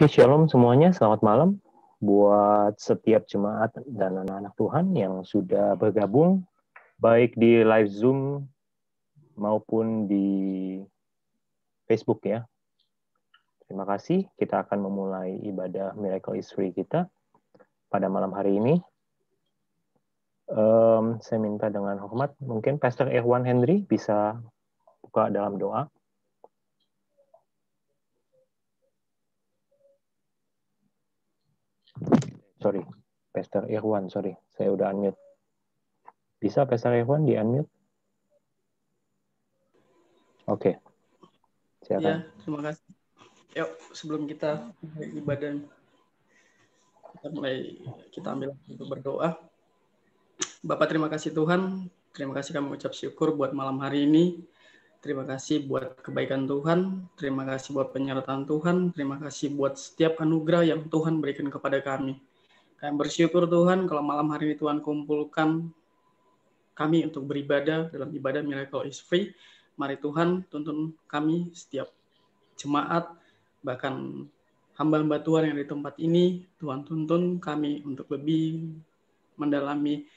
Oke, shalom semuanya, selamat malam buat setiap jemaat dan anak-anak Tuhan yang sudah bergabung, baik di live Zoom maupun di Facebook ya. Terima kasih, kita akan memulai ibadah Miracle is Free kita pada malam hari ini. Saya minta dengan hormat, mungkin Pastor Irwan Henry bisa buka dalam doa. Sorry, Pastor Irwan, saya udah unmute. Bisa Pastor Irwan di-unmute? Oke, silakan. Ya, terima kasih. Yuk, sebelum kita mulai ibadah, kita ambil untuk berdoa. Bapak, terima kasih Tuhan. Terima kasih kami ucap syukur buat malam hari ini. Terima kasih buat kebaikan Tuhan. Terima kasih buat penyertaan Tuhan. Terima kasih buat setiap anugerah yang Tuhan berikan kepada kami. Kami bersyukur Tuhan kalau malam hari ini Tuhan kumpulkan kami untuk beribadah dalam ibadah Miracle is Free. Mari Tuhan tuntun kami setiap jemaat, bahkan hamba-hamba Tuhan yang di tempat ini. Tuhan tuntun kami untuk lebih mendalami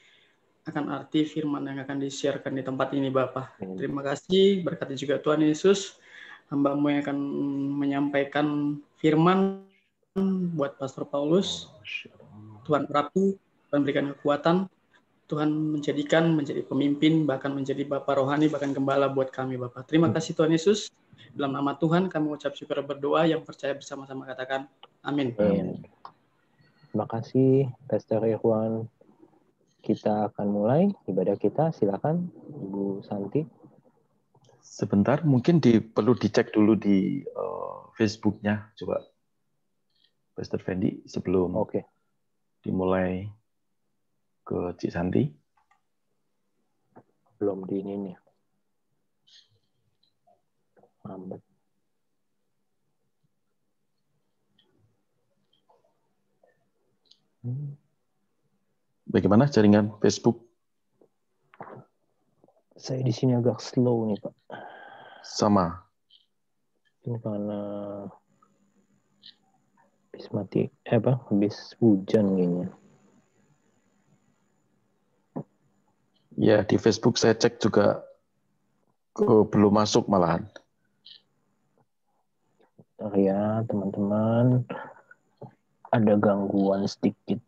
akan arti firman yang akan di-sharekan di tempat ini Bapak. Terima kasih, berkati juga Tuhan Yesus, hamba-Mu yang akan menyampaikan firman buat Pastor Paulus. Tuhan Prabu, Tuhan berikan kekuatan, Tuhan menjadi pemimpin, bahkan menjadi Bapak rohani, bahkan gembala buat kami Bapak. Terima kasih Tuhan Yesus. Dalam nama Tuhan kami ucap syukur berdoa, yang percaya bersama-sama katakan amin. Terima kasih Pastor Irwan. Kita akan mulai ibadah kita. Silakan Ibu Santi. Sebentar, mungkin perlu dicek dulu di Facebook-nya, coba Pastor Fendi sebelum dimulai ke Cik Santi. Belum di ini nih. Lambat. Bagaimana jaringan Facebook? Saya di sini agak slow nih, Pak. Sama. Ini karena habis hujan kayaknya. Ya, di Facebook saya cek juga belum masuk malahan. Bentar ya, teman-teman. Ada gangguan sedikit.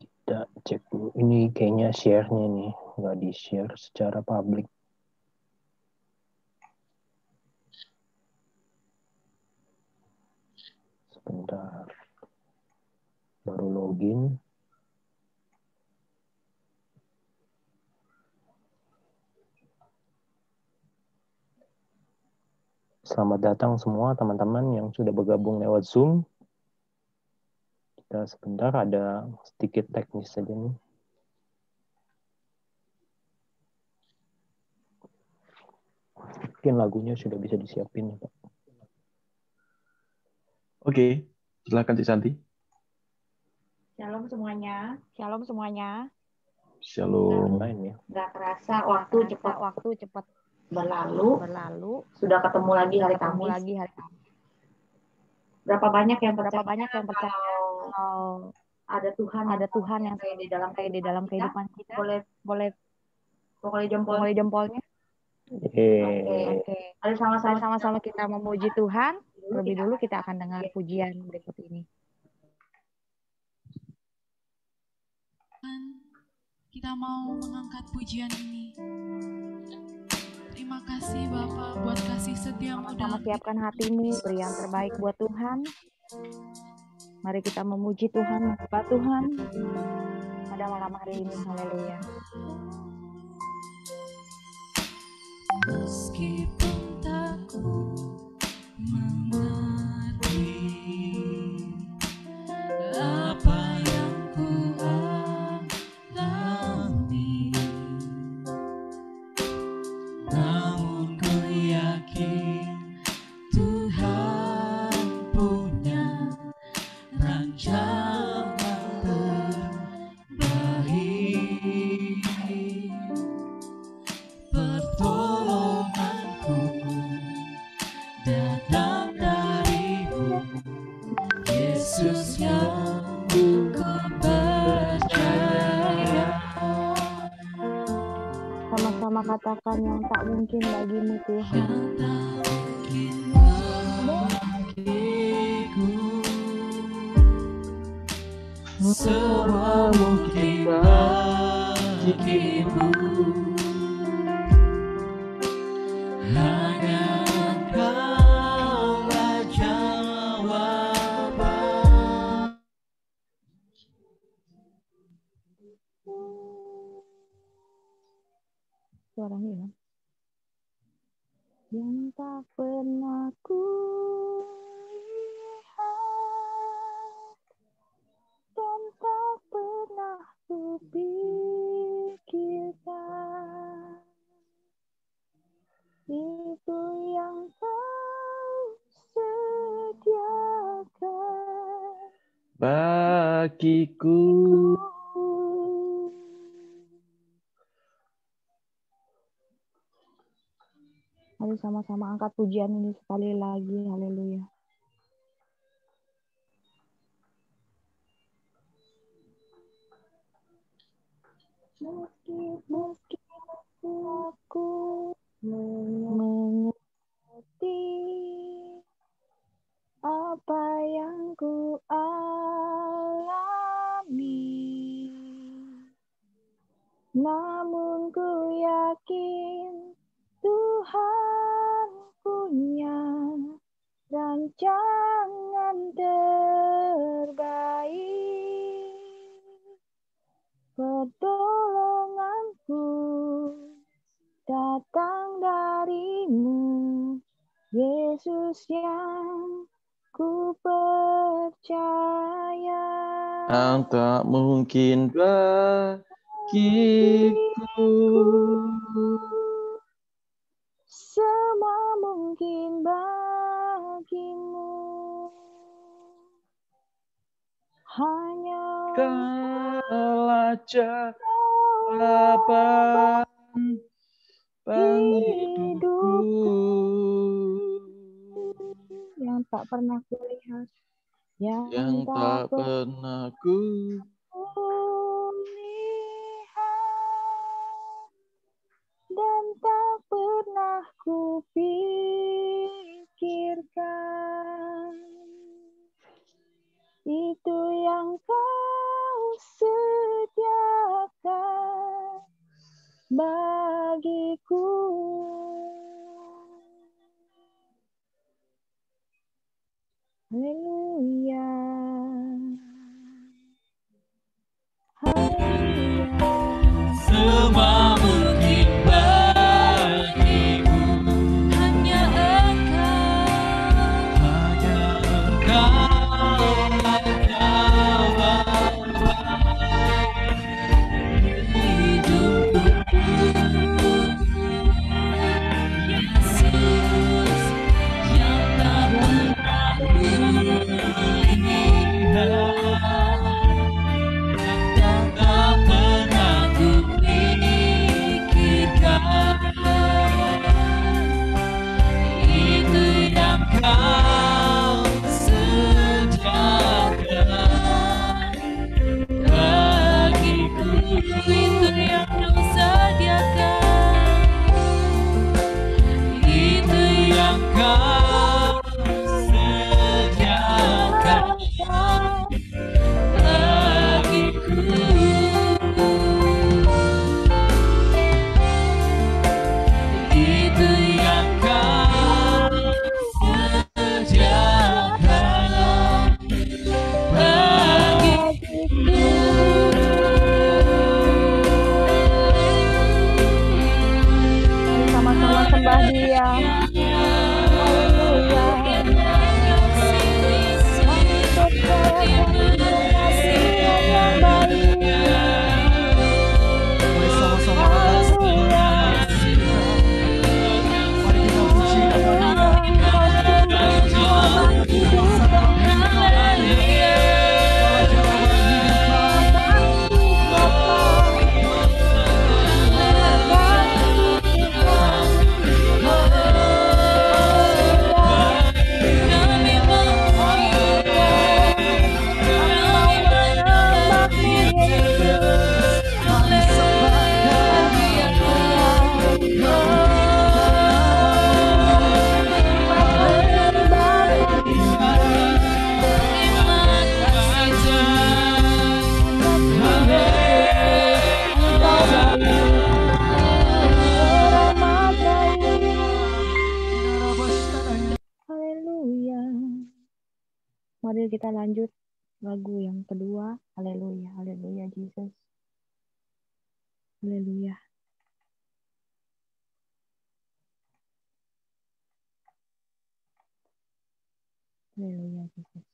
Kita cek dulu. Ini kayaknya share-nya nih. Nggak di-share secara publik. Sebentar. Baru login. Selamat datang semua teman-teman yang sudah bergabung lewat Zoom. Kita sebentar ada sedikit teknis saja nih. Mungkin lagunya sudah bisa disiapin, Pak. Oke, silakan Cik Santi. Shalom semuanya. Shalom semuanya. Shalom. Nggak terasa waktu cepat berlalu. Sudah ketemu lagi hari Kamis. Berapa banyak yang percaya kalau ada Tuhan yang saya di dalam kehidupan kita. Boleh pukul jempolnya. Oke. Mari sama-sama kita memuji Tuhan. Lebih dulu kita akan dengar pujian berikut ini. Kita mau mengangkat pujian ini. Terima kasih Bapak buat kasih setiamu dalam siapkan hatimu, beri yang terbaik buat Tuhan. Mari kita memuji Tuhan, menyembah Tuhan pada malam hari ini. Haleluya. Meskipun tak ku mengerti apa yang ku alami, namun ku yakin Tuhan punya rancangan terbaik. Pertolonganku Yesus yang ku percaya. Sama-sama katakan yang tak mungkin bagimu Tuhan. Yang tak mungkin bagiku, semua mungkin bagimu. Hanya Engkaulah jawaban. Suaranya hilang. Yang tak pernah ku lihat dan tak pernah ku pikirkan, itu yang Kau sediakan bagiku. Mari sama-sama angkat pujian ini sekali lagi. Haleluya. Meski aku mengerti apa yang ku alami, namun ku yakin Tuhan punya rancangan terbaik. Pertolonganku datang darimu, Yesus yang ku percaya. Yang tak mungkin bagiku, semua mungkin bagimu. Hanya Engkaulah jawaban hidupku. Yang tak pernah kulihat, Yang tak pernah ku lihat dan tak pernah ku pikirkan, itu yang Kau sediakan bagiku. Haleluya. Haleluya. Semua mungkin bagimu, hanya Engkaulah jawaban hidupku. Yesus yang tak pernah ku lihat mari kita lanjut lagu yang kedua. Haleluya, haleluya Jesus. Haleluya. Haleluya Jesus.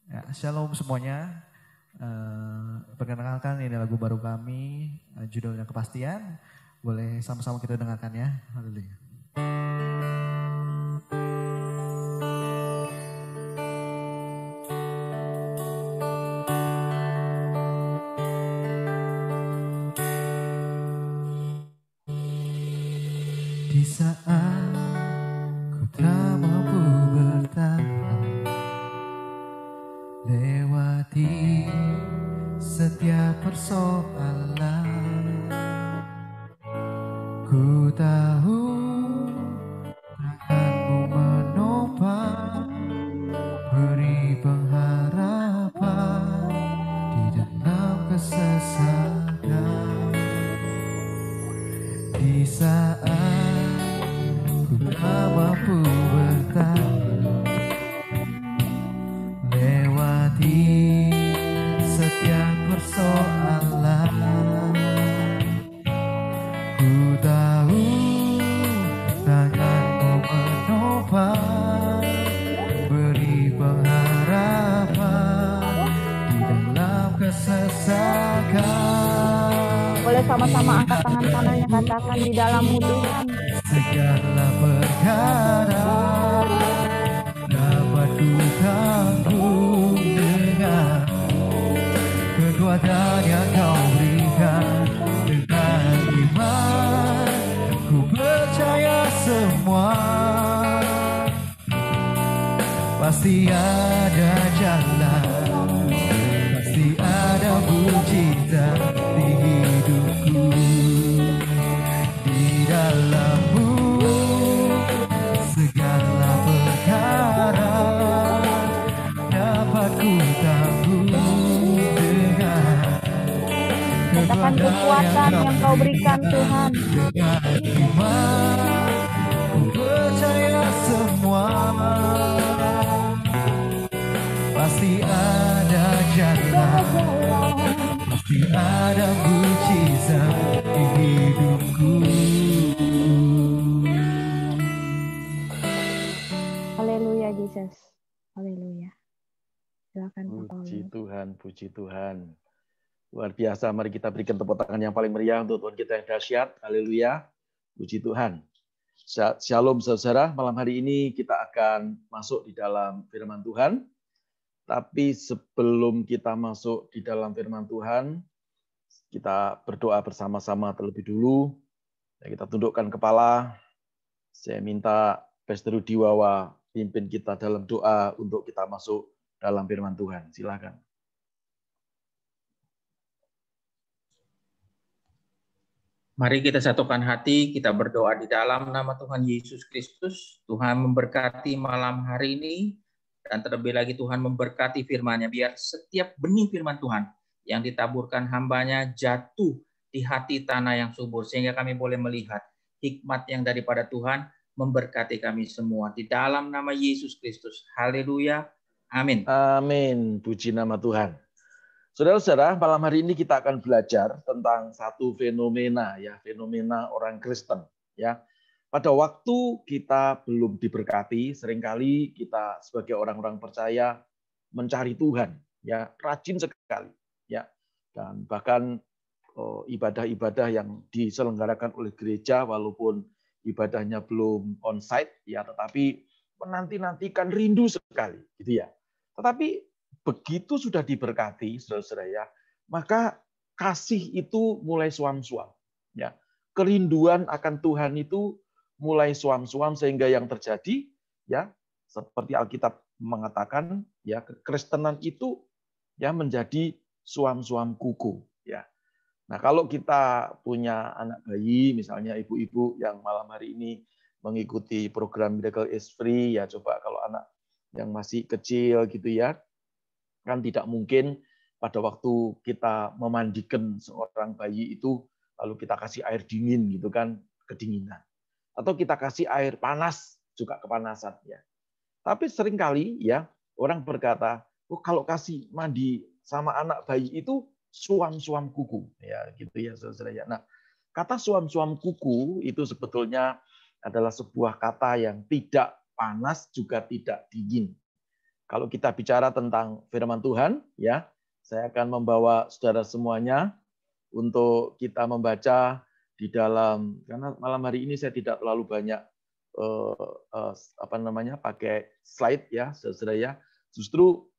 Ya, shalom semuanya. Perkenalkan ini lagu baru kami, judulnya Kepastian. Boleh sama-sama kita dengarkan ya. Haleluya. Di saat ku tak mampu bertahan, lewati setiap persoalan, ku tahu tanganmu menopang, beri pengharapan di dalam kesesakan. Di saat ku tak mampu bertahan, lewati setiap persoalan, ku tahu tanganmu menopang, beri pengharapan di dalam kesesakan. Boleh sama-sama angkat tangan kanannya, katakan di dalam-Mu Tuhan. Segala perkara dapat ku tanggung dengan kekuatan yang Kau berikan. Dengan iman ku percaya semua pasti ada jalan, pasti ada mujizat di hidupku. Di dalam-Mu segala perkara dapat ku tanggung dengan Katakan kekuatan yang Kau berikan Tuhan. dengan iman ku percaya semua pasti ada jalan, pasti ada mujizat di hidupku. Haleluya Jesus. Haleluya. Silakan Pak Paulus. Puji Tuhan, puji Tuhan. Luar biasa, mari kita berikan tepuk tangan yang paling meriah untuk Tuhan kita yang dahsyat. Haleluya, puji Tuhan. Shalom saudara, malam hari ini kita akan masuk di dalam firman Tuhan. Tapi sebelum kita masuk di dalam firman Tuhan, kita berdoa bersama-sama terlebih dulu. Kita tundukkan kepala. Saya minta Pastor Rudi Wawa pimpin kita dalam doa untuk kita masuk dalam firman Tuhan. Silakan. Mari kita satukan hati, kita berdoa di dalam nama Tuhan Yesus Kristus. Tuhan memberkati malam hari ini, dan terlebih lagi Tuhan memberkati firman-Nya, biar setiap benih firman Tuhan yang ditaburkan hamba-Nya jatuh di hati tanah yang subur, sehingga kami boleh melihat hikmat yang daripada Tuhan memberkati kami semua. Di dalam nama Yesus Kristus. Haleluya. Amin. Amin. Puji nama Tuhan. Saudara-saudara, malam hari ini kita akan belajar tentang satu fenomena, ya, fenomena orang Kristen, ya. Pada waktu kita belum diberkati, seringkali kita sebagai orang-orang percaya mencari Tuhan, ya, rajin sekali, ya. Dan bahkan ibadah-ibadah yang diselenggarakan oleh gereja, walaupun ibadahnya belum on-site, ya, tetapi menanti-nantikan, rindu sekali, gitu ya. Tetapi begitu sudah diberkati, saudara-saudara, ya, maka kasih itu mulai suam-suam, ya. Kerinduan akan Tuhan itu mulai suam-suam, sehingga yang terjadi, ya, seperti Alkitab mengatakan, ya, kekristenan itu, ya, menjadi suam-suam kuku, ya. Nah, kalau kita punya anak bayi, misalnya ibu-ibu yang malam hari ini mengikuti program Miracle is Free, ya, coba kalau anak yang masih kecil gitu, ya, kan tidak mungkin pada waktu kita memandikan seorang bayi itu lalu kita kasih air dingin gitu kan, kedinginan. Atau kita kasih air panas juga kepanasan ya. Tapi seringkali ya orang berkata, oh kalau kasih mandi sama anak bayi itu suam-suam kuku ya gitu ya saudara ya. Nah, kata suam-suam kuku itu sebetulnya adalah sebuah kata yang tidak panas juga tidak dingin. Kalau kita bicara tentang firman Tuhan ya, saya akan membawa saudara semuanya untuk kita membaca di dalam, karena malam hari ini saya tidak terlalu banyak pakai slide ya, saudara ya. Justru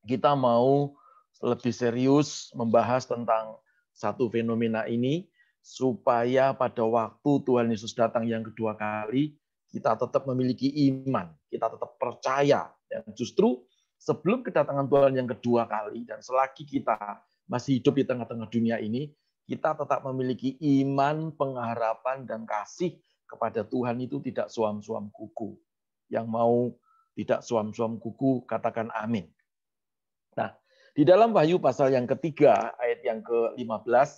kita mau lebih serius membahas tentang satu fenomena ini supaya pada waktu Tuhan Yesus datang yang kedua kali kita tetap memiliki iman, kita tetap percaya. Dan justru sebelum kedatangan Tuhan yang kedua kali dan selagi kita masih hidup di tengah-tengah dunia ini, kita tetap memiliki iman, pengharapan, dan kasih kepada Tuhan itu tidak suam-suam kuku. Yang mau tidak suam-suam kuku, katakan amin. Nah, di dalam Wahyu pasal yang ketiga, ayat yang ke-15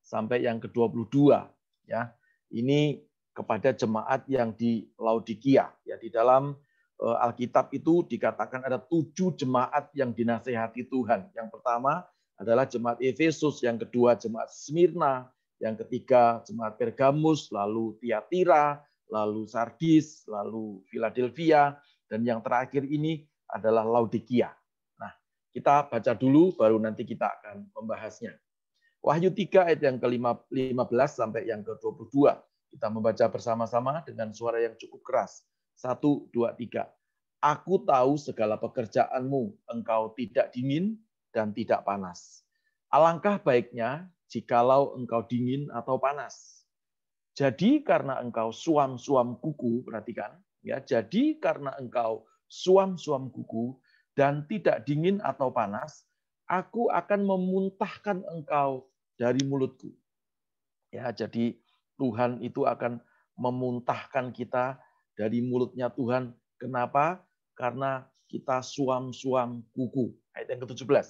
sampai yang ke-22, ya, ini kepada jemaat yang di Laodikia. Ya, di dalam Alkitab itu dikatakan ada 7 jemaat yang dinasehati Tuhan. Yang pertama adalah jemaat Efesus, yang kedua jemaat Smyrna, yang ketiga jemaat Pergamus, lalu Tiatira, lalu Sardis, lalu Philadelphia, dan yang terakhir ini adalah Laodikia. Nah, kita baca dulu, baru nanti kita akan membahasnya. Wahyu 3 ayat yang ke-15 sampai yang ke-22. Kita membaca bersama-sama dengan suara yang cukup keras. 1, 2, 3. Aku tahu segala pekerjaanmu, engkau tidak dingin dan tidak panas. Alangkah baiknya jikalau engkau dingin atau panas. Jadi karena engkau suam-suam kuku, perhatikan, ya. Jadi karena engkau suam-suam kuku dan tidak dingin atau panas, aku akan memuntahkan engkau dari mulutku. Ya, jadi Tuhan itu akan memuntahkan kita dari mulutnya Tuhan. Kenapa? Karena kita suam-suam kuku. Ayat yang ke-17.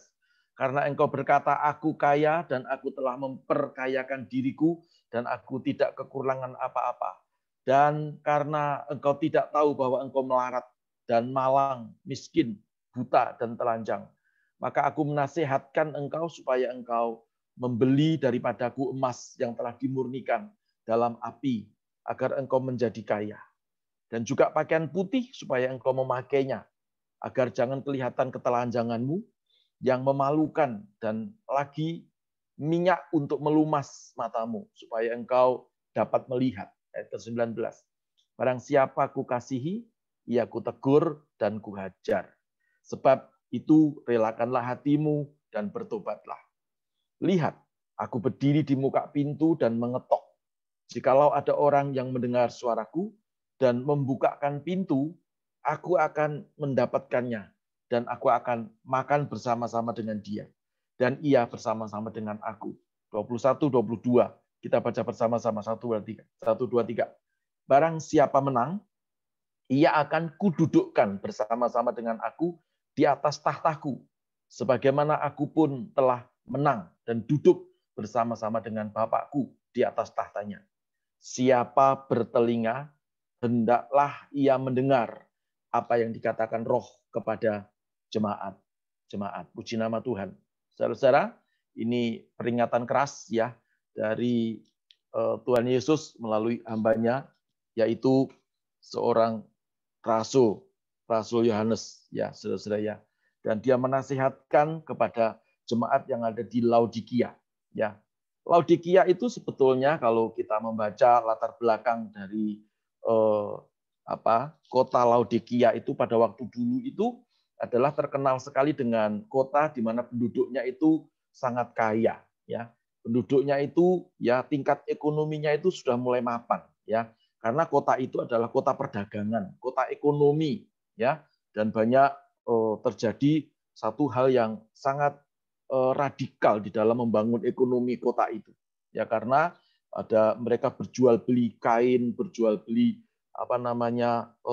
Karena engkau berkata, aku kaya dan aku telah memperkayakan diriku dan aku tidak kekurangan apa-apa. Dan karena engkau tidak tahu bahwa engkau melarat dan malang, miskin, buta, dan telanjang, maka aku menasihatkan engkau supaya engkau membeli daripadaku emas yang telah dimurnikan dalam api, agar engkau menjadi kaya. Dan juga pakaian putih supaya engkau memakainya, agar jangan kelihatan ketelanjanganmu yang memalukan, dan lagi minyak untuk melumas matamu, supaya engkau dapat melihat. Ayat ke-19. Barang siapa kukasihi, ia kutegur dan kuhajar. Sebab itu relakanlah hatimu dan bertobatlah. Lihat, aku berdiri di muka pintu dan mengetok. Jikalau ada orang yang mendengar suaraku dan membukakan pintu, aku akan mendapatkannya dan aku akan makan bersama-sama dengan dia. Dan ia bersama-sama dengan aku. 21, 22. Kita baca bersama-sama. 1, 2, 3. Barang siapa menang, ia akan kududukkan bersama-sama dengan aku di atas tahtaku. Sebagaimana aku pun telah menang dan duduk bersama-sama dengan Bapakku di atas tahtanya. Siapa bertelinga, hendaklah ia mendengar apa yang dikatakan Roh kepada jemaat. Puji nama Tuhan. Saudara-saudara, ini peringatan keras ya dari Tuhan Yesus melalui hambanya, yaitu seorang rasul Yohanes ya, saudara-saudara ya. Dan dia menasihatkan kepada jemaat yang ada di Laodikia ya. Laodikia itu sebetulnya kalau kita membaca latar belakang dari kota Laodikia itu pada waktu dulu itu adalah terkenal sekali dengan kota di mana penduduknya itu sangat kaya ya. Penduduknya itu ya tingkat ekonominya itu sudah mulai mapan ya. Karena kota itu adalah kota perdagangan, kota ekonomi ya, dan banyak terjadi satu hal yang sangat radikal di dalam membangun ekonomi kota itu. Ya karena mereka berjual beli kain, berjual beli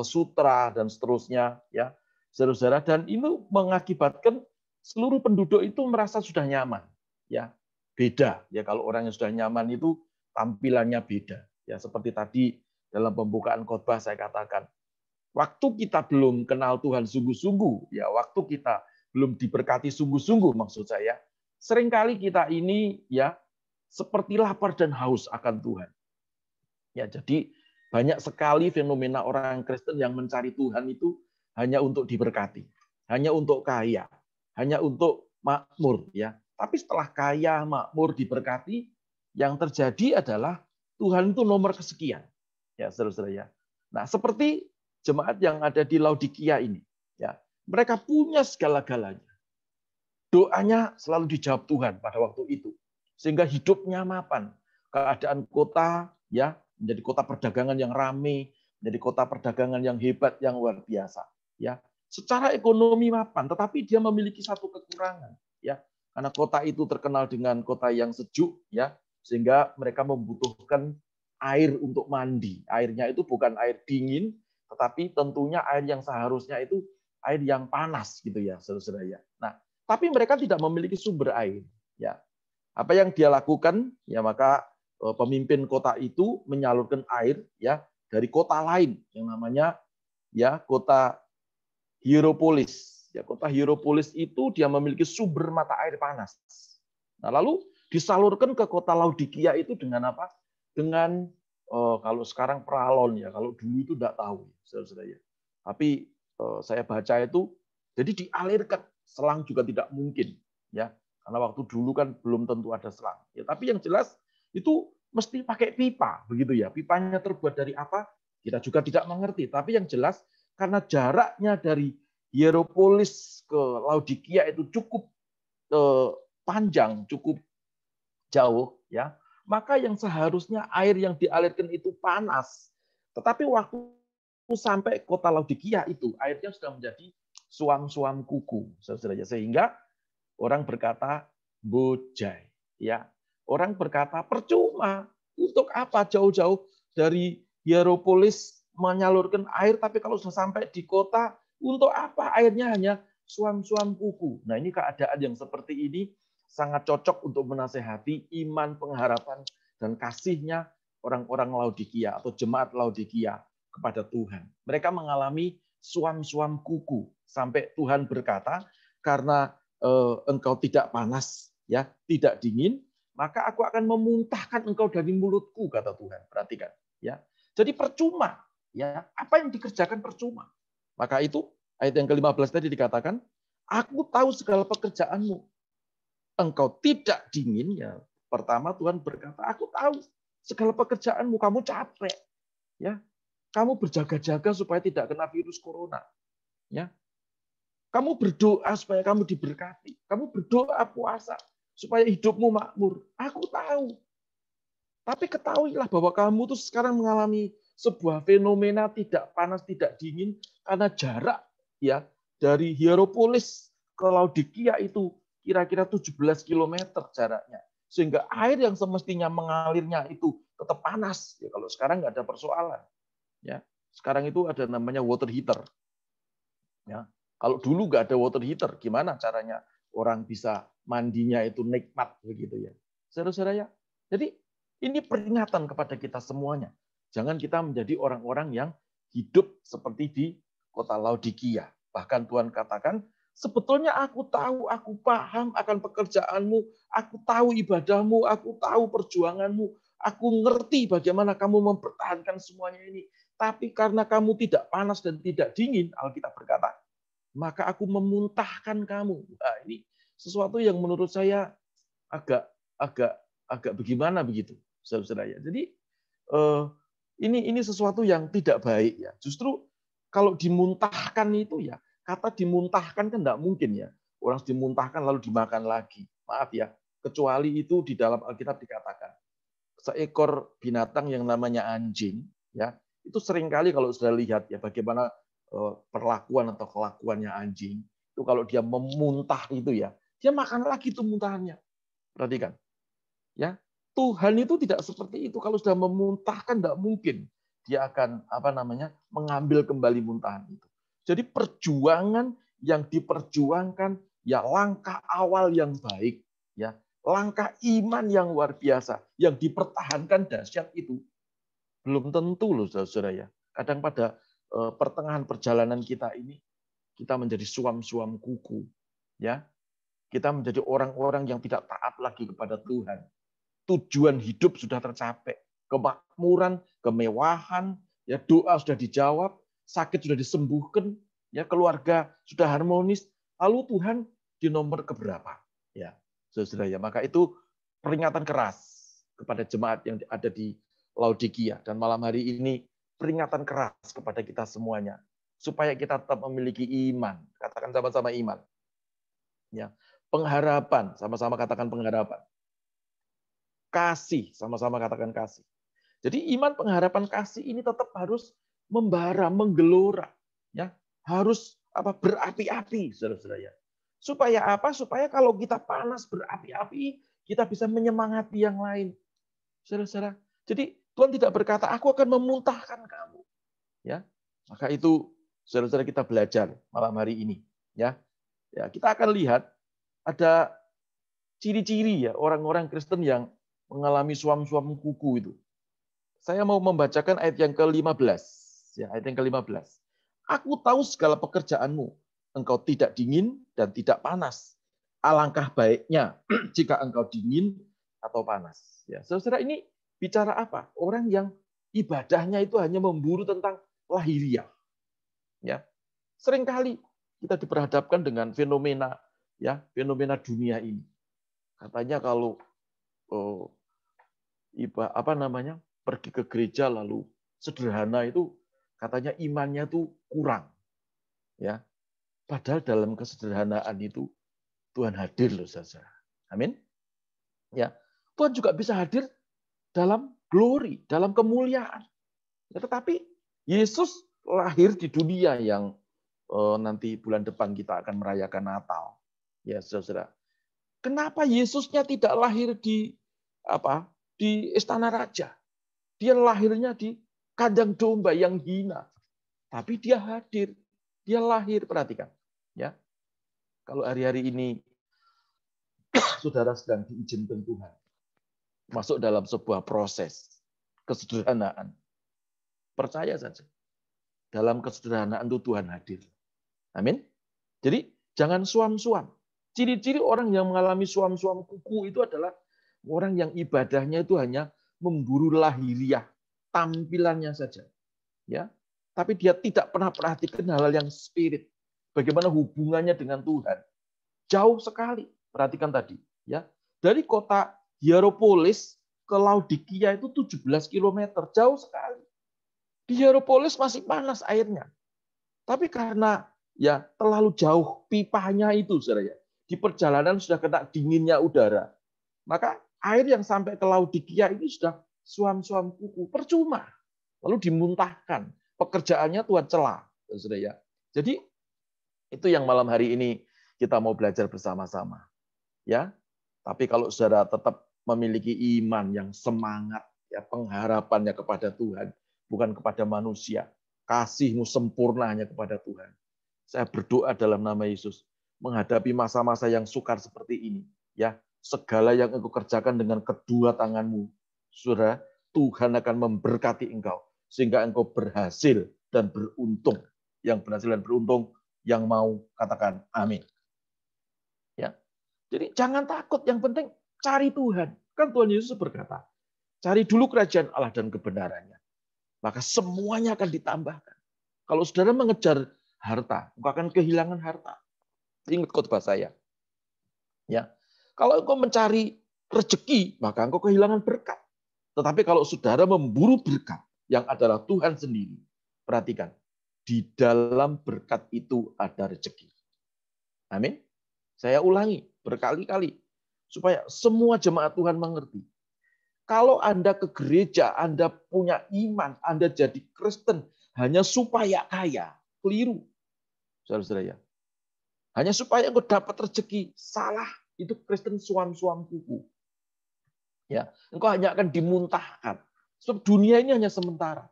sutra dan seterusnya ya. Saudara-saudara, dan itu mengakibatkan seluruh penduduk itu merasa sudah nyaman ya. beda. Ya kalau orang yang sudah nyaman itu tampilannya beda. Ya seperti tadi dalam pembukaan khotbah saya katakan, waktu kita belum kenal Tuhan sungguh-sungguh, ya waktu kita belum diberkati sungguh-sungguh maksud saya, seringkali kita ini ya seperti lapar dan haus akan Tuhan. Ya jadi banyak sekali fenomena orang Kristen yang mencari Tuhan itu hanya untuk diberkati, hanya untuk kaya, hanya untuk makmur ya. Tapi setelah kaya, makmur, diberkati, yang terjadi adalah Tuhan itu nomor kesekian. Ya, saudara-saudara ya. Nah, seperti jemaat yang ada di Laodikia ini, ya. Mereka punya segala-galanya. Doanya selalu dijawab Tuhan pada waktu itu. Sehingga hidupnya mapan. Keadaan kota ya menjadi kota perdagangan yang ramai, menjadi kota perdagangan yang hebat, yang luar biasa. Ya, secara ekonomi mapan, tetapi dia memiliki satu kekurangan. Ya, karena kota itu terkenal dengan kota yang sejuk, ya, sehingga mereka membutuhkan air untuk mandi. Airnya itu bukan air dingin, tetapi tentunya air yang seharusnya itu air yang panas, gitu ya, saudara-saudara ya. Nah, tapi mereka tidak memiliki sumber air. Ya, apa yang dia lakukan? Ya, maka pemimpin kota itu menyalurkan air, ya, dari kota lain yang namanya ya kota Hierapolis. Ya, kota Hierapolis itu dia memiliki sumber mata air panas. Nah, lalu disalurkan ke kota Laodikia itu dengan apa? Dengan kalau sekarang peralon ya, kalau dulu itu tidak tahu, saudara-saudara. Tapi saya baca itu, jadi dialirkan, selang juga tidak mungkin, ya, karena waktu dulu kan belum tentu ada selang. Ya, tapi yang jelas itu mesti pakai pipa, begitu ya. Pipanya terbuat dari apa? Kita juga tidak mengerti. Tapi yang jelas karena jaraknya dari Hierapolis ke Laodikia itu cukup panjang, cukup jauh, ya, maka yang seharusnya air yang dialirkan itu panas. Tetapi waktu sampai kota Laodikia itu airnya sudah menjadi suam-suam kuku, saudara. Sehingga orang berkata bojai, ya. Orang berkata percuma, untuk apa jauh-jauh dari Hierapolis menyalurkan air, tapi kalau sudah sampai di kota, untuk apa airnya hanya suam-suam kuku. Nah, ini keadaan yang seperti ini sangat cocok untuk menasehati iman, pengharapan, dan kasihnya orang-orang Laodikia atau jemaat Laodikia kepada Tuhan. Mereka mengalami suam-suam kuku sampai Tuhan berkata, karena engkau tidak panas, ya, tidak dingin, maka aku akan memuntahkan engkau dari mulutku, kata Tuhan. Perhatikan, ya. Jadi percuma, ya, apa yang dikerjakan percuma. Maka itu ayat yang ke-15 tadi dikatakan, aku tahu segala pekerjaanmu. Engkau tidak dingin, ya. Pertama Tuhan berkata, aku tahu segala pekerjaanmu, kamu capek, ya. Kamu berjaga-jaga supaya tidak kena virus corona, ya. Kamu berdoa supaya kamu diberkati. Kamu berdoa puasa supaya hidupmu makmur. Aku tahu. Tapi ketahuilah bahwa kamu tuh sekarang mengalami sebuah fenomena tidak panas, tidak dingin, karena jarak ya dari Hierapolis ke Laodikia itu kira-kira 17 km jaraknya. Sehingga air yang semestinya mengalirnya itu tetap panas. Ya, kalau sekarang nggak ada persoalan. Ya, sekarang itu ada namanya water heater. Ya, kalau dulu nggak ada water heater, gimana caranya orang bisa mandinya itu nikmat begitu ya, saudara-saudara ya. Jadi ini peringatan kepada kita semuanya. Jangan kita menjadi orang-orang yang hidup seperti di kota Laodikia. Bahkan Tuhan katakan, sebetulnya aku tahu, aku paham akan pekerjaanmu, aku tahu ibadahmu, aku tahu perjuanganmu, aku ngerti bagaimana kamu mempertahankan semuanya ini. Tapi karena kamu tidak panas dan tidak dingin, Alkitab berkata, maka aku memuntahkan kamu. Nah, ini sesuatu yang menurut saya agak bagaimana begitu, saudara-saudara ya. Jadi ini sesuatu yang tidak baik ya. Justru kalau dimuntahkan itu ya, kata dimuntahkan kan tidak mungkin ya. Orang dimuntahkan lalu dimakan lagi. Maaf ya, kecuali itu di dalam Alkitab dikatakan seekor binatang yang namanya anjing ya, itu seringkali kalau sudah lihat ya bagaimana perlakuan atau kelakuannya anjing itu, kalau dia memuntah itu ya, dia makan lagi itu muntahannya. Perhatikan ya, Tuhan itu tidak seperti itu. Kalau sudah memuntahkan tidak mungkin dia akan mengambil kembali muntahan itu. Jadi perjuangan yang diperjuangkan ya langkah awal yang baik ya, langkah iman yang luar biasa, yang dipertahankan dahsyat itu. Belum tentu loh saudara ya. Kadang pada pertengahan perjalanan kita ini, kita menjadi suam-suam kuku. Ya, kita menjadi orang-orang yang tidak taat lagi kepada Tuhan. Tujuan hidup sudah tercapai. Kemakmuran, kemewahan, ya doa sudah dijawab, sakit sudah disembuhkan, ya keluarga sudah harmonis. Lalu Tuhan di nomor keberapa? Ya, saudara ya. Maka itu peringatan keras kepada jemaat yang ada di Laodikia, dan malam hari ini peringatan keras kepada kita semuanya supaya kita tetap memiliki iman. Katakan sama-sama iman. Ya, pengharapan, sama-sama katakan pengharapan. Kasih, sama-sama katakan kasih. Jadi iman, pengharapan, kasih ini tetap harus membara, menggelora, ya. Harus berapi-api, saudara-saudara ya. Supaya apa? Supaya kalau kita panas berapi-api, kita bisa menyemangati yang lain. Saudara-saudara. Jadi Tuhan tidak berkata, aku akan memuntahkan kamu. Ya, maka itu saudara-saudara kita belajar malam hari ini. Ya, kita akan lihat ada ciri-ciri ya orang-orang Kristen yang mengalami suam-suam kuku itu. Saya mau membacakan ayat yang ke-15. Ya, ayat yang ke-15. Aku tahu segala pekerjaanmu. Engkau tidak dingin dan tidak panas. Alangkah baiknya jika engkau dingin atau panas. Ya, saudara, ini bicara apa? Orang yang ibadahnya itu hanya memburu tentang lahiriah. Ya. Seringkali kita diperhadapkan dengan fenomena dunia ini. Katanya kalau pergi ke gereja lalu sederhana itu katanya imannya tuh kurang. Ya. Padahal dalam kesederhanaan itu Tuhan hadir loh saudara. Amin. Ya. Tuhan juga bisa hadir dalam glory, dalam kemuliaan. Ya, tetapi Yesus lahir di dunia yang nanti bulan depan kita akan merayakan Natal. Ya, saudara. Kenapa Yesusnya tidak lahir di istana raja? Dia lahirnya di kandang domba yang hina. Tapi dia hadir. Dia lahir, perhatikan. Ya. Kalau hari-hari ini saudara sedang diizinkan Tuhan masuk dalam sebuah proses kesederhanaan. Percaya saja. Dalam kesederhanaan itu Tuhan hadir. Amin. Jadi jangan suam-suam. Ciri-ciri orang yang mengalami suam-suam kuku itu adalah orang yang ibadahnya itu hanya memburu lahiriah, tampilannya saja. Ya. Tapi dia tidak pernah perhatikan hal-hal yang spirit. Bagaimana hubungannya dengan Tuhan. Jauh sekali. Perhatikan tadi. Ya. Dari kota Hierapolis ke Laodikia itu 17 km, jauh sekali. Di Hierapolis masih panas airnya. Tapi karena ya terlalu jauh pipanya itu, saudara ya. Di perjalanan sudah kena dinginnya udara. Maka air yang sampai ke Laodikia ini sudah suam-suam kuku, percuma. Lalu dimuntahkan. Pekerjaannya Tuhan celah, saudara ya. Jadi itu yang malam hari ini kita mau belajar bersama-sama. Ya. Tapi kalau saudara tetap memiliki iman yang semangat, ya pengharapannya kepada Tuhan, bukan kepada manusia, kasihmu sempurna hanya kepada Tuhan. Saya berdoa dalam nama Yesus, menghadapi masa-masa yang sukar seperti ini, ya segala yang engkau kerjakan dengan kedua tanganmu, saudara, Tuhan akan memberkati engkau, sehingga engkau berhasil dan beruntung. Yang berhasil dan beruntung, yang mau katakan amin. Ya, jadi jangan takut, yang penting cari Tuhan. Kan Tuhan Yesus berkata, cari dulu kerajaan Allah dan kebenarannya. Maka semuanya akan ditambahkan. Kalau saudara mengejar harta, engkau akan kehilangan harta. Ingat khotbah saya. Ya. Kalau engkau mencari rezeki, maka engkau kehilangan berkat. Tetapi kalau saudara memburu berkat, yang adalah Tuhan sendiri, perhatikan, di dalam berkat itu ada rezeki. Amin. Saya ulangi berkali-kali. Supaya semua jemaat Tuhan mengerti. Kalau Anda ke gereja, Anda punya iman, Anda jadi Kristen, hanya supaya kaya, keliru. Saudara-saudara ya. Hanya supaya engkau dapat rezeki, salah. Itu Kristen suam-suam kuku. Ya, engkau hanya akan dimuntahkan. Sebab dunia ini hanya sementara.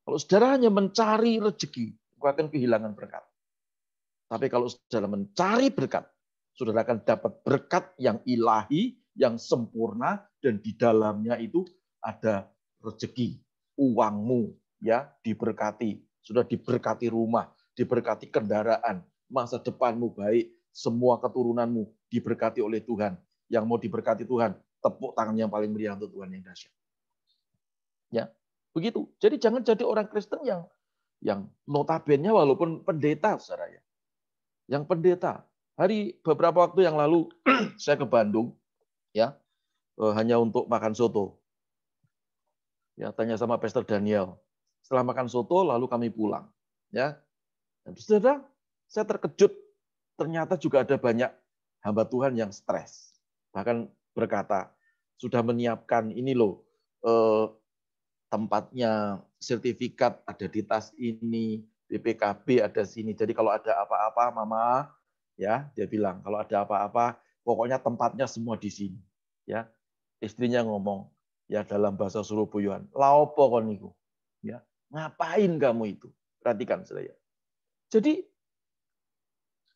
Kalau saudara hanya mencari rezeki, engkau akan kehilangan berkat. Tapi kalau saudara mencari berkat, saudara akan dapat berkat yang ilahi, yang sempurna dan di dalamnya itu ada rezeki, uangmu ya diberkati, sudah diberkati rumah, diberkati kendaraan, masa depanmu baik, semua keturunanmu diberkati oleh Tuhan. Yang mau diberkati Tuhan, tepuk tangan yang paling meriah untuk Tuhan yang dahsyat. Ya, begitu. Jadi jangan jadi orang Kristen yang notabene walaupun pendeta, saudara ya. Yang pendeta. Beberapa waktu yang lalu saya ke Bandung, ya, hanya untuk makan soto. Ya, tanya sama Pastor Daniel. Setelah makan soto, lalu kami pulang. Ya, dan saudara, saya terkejut. Ternyata juga ada banyak hamba Tuhan yang stres. Bahkan berkata, sudah menyiapkan ini loh, tempatnya, sertifikat ada di tas ini, BPKB ada sini. Jadi kalau ada apa-apa, Mama, ya dia bilang kalau ada apa-apa, pokoknya tempatnya semua di sini. Ya, istrinya ngomong, ya dalam bahasa Surabayaan, laopo kon niku. Ya, ngapain kamu itu? Perhatikan saya. Jadi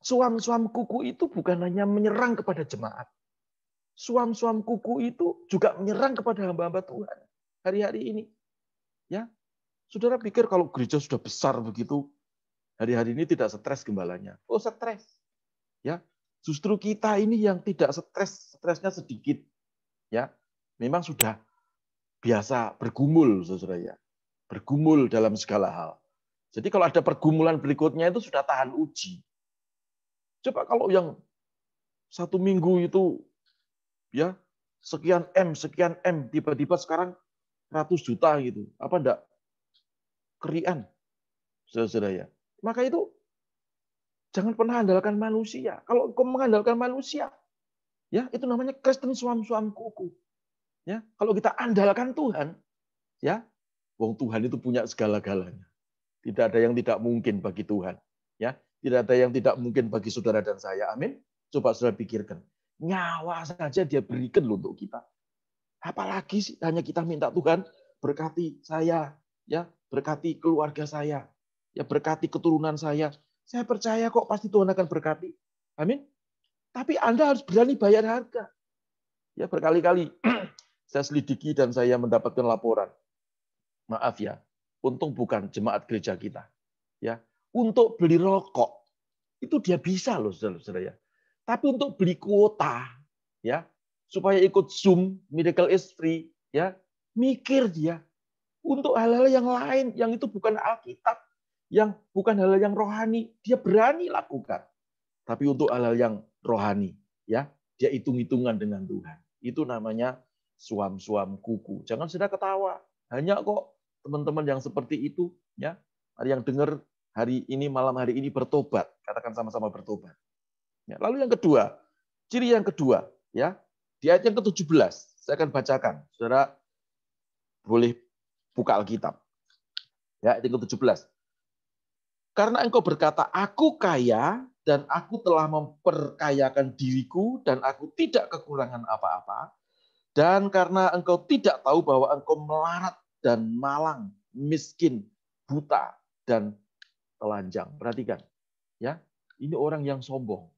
suam-suam kuku itu bukan hanya menyerang kepada jemaat. Suam-suam kuku itu juga menyerang kepada hamba-hamba Tuhan hari-hari ini. Ya, saudara pikir kalau gereja sudah besar begitu, hari-hari ini tidak stres gembalanya? Oh, stres. Ya, justru kita ini yang tidak stres, stresnya sedikit. Ya, memang sudah biasa bergumul, saudara ya, bergumul dalam segala hal. Jadi kalau ada pergumulan berikutnya itu sudah tahan uji. Coba kalau yang 1 minggu itu ya sekian M, tiba-tiba sekarang 100 juta gitu. Apa enggak kerian, saudara ya? Maka itu jangan pernah andalkan manusia. Kalau kau mengandalkan manusia, ya itu namanya Kristen suam-suam kuku. Ya, kalau kita andalkan Tuhan, ya, wong Tuhan itu punya segala-galanya. Tidak ada yang tidak mungkin bagi Tuhan. Ya, tidak ada yang tidak mungkin bagi saudara dan saya. Amin. Coba saudara pikirkan. Nyawa saja dia berikan loh untuk kita. Apalagi sih hanya kita minta Tuhan berkati saya, ya, berkati keluarga saya, ya, berkati keturunan saya. Saya percaya kok pasti Tuhan akan berkati. Amin. Tapi Anda harus berani bayar harga. Ya, berkali-kali saya selidiki dan saya mendapatkan laporan. Maaf ya, untung bukan jemaat gereja kita. Ya, untuk beli rokok itu dia bisa loh, saudara-saudara ya. Tapi untuk beli kuota, ya, supaya ikut Zoom, Miracle is Free, ya, mikir dia. Untuk hal-hal yang lain, yang itu bukan Alkitab, yang bukan hal-hal yang rohani, dia berani lakukan. Tapi untuk hal-hal yang rohani, ya, dia hitung-hitungan dengan Tuhan. Itu namanya suam-suam kuku. Jangan sudah ketawa. Hanya kok teman-teman yang seperti itu, ya, yang dengar hari ini, malam hari ini bertobat. Katakan sama-sama bertobat. Ya, lalu yang kedua, ciri yang kedua, ya, di ayat yang ke-17, saya akan bacakan. Saudara boleh buka Alkitab. Ya, ayat yang ke-17. Karena engkau berkata, aku kaya dan aku telah memperkayakan diriku dan aku tidak kekurangan apa-apa. Dan karena engkau tidak tahu bahwa engkau melarat dan malang, miskin, buta, dan telanjang. Perhatikan. Ya, ini orang yang sombong.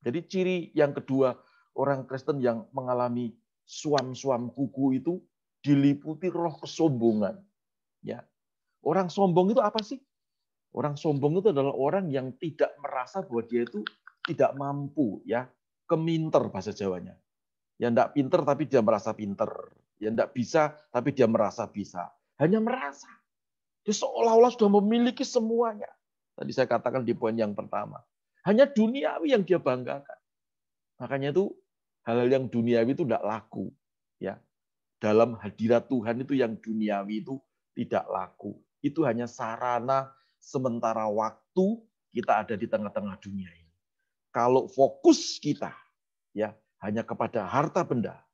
Jadi ciri yang kedua, orang Kristen yang mengalami suam-suam kuku itu diliputi roh kesombongan. Ya. Orang sombong itu apa sih? Orang sombong itu adalah orang yang tidak merasa bahwa dia itu tidak mampu, ya, keminter bahasa Jawanya. Ya enggak pinter tapi dia merasa pinter. Ya enggak bisa tapi dia merasa bisa. Hanya merasa. Dia seolah-olah sudah memiliki semuanya. Tadi saya katakan di poin yang pertama. Hanya duniawi yang dia banggakan. Makanya itu hal-hal yang duniawi itu enggak laku. Ya. Dalam hadirat Tuhan itu yang duniawi itu tidak laku. Itu hanya sarana sementara waktu kita ada di tengah-tengah dunia ini. Kalau fokus kita ya hanya kepada harta benda,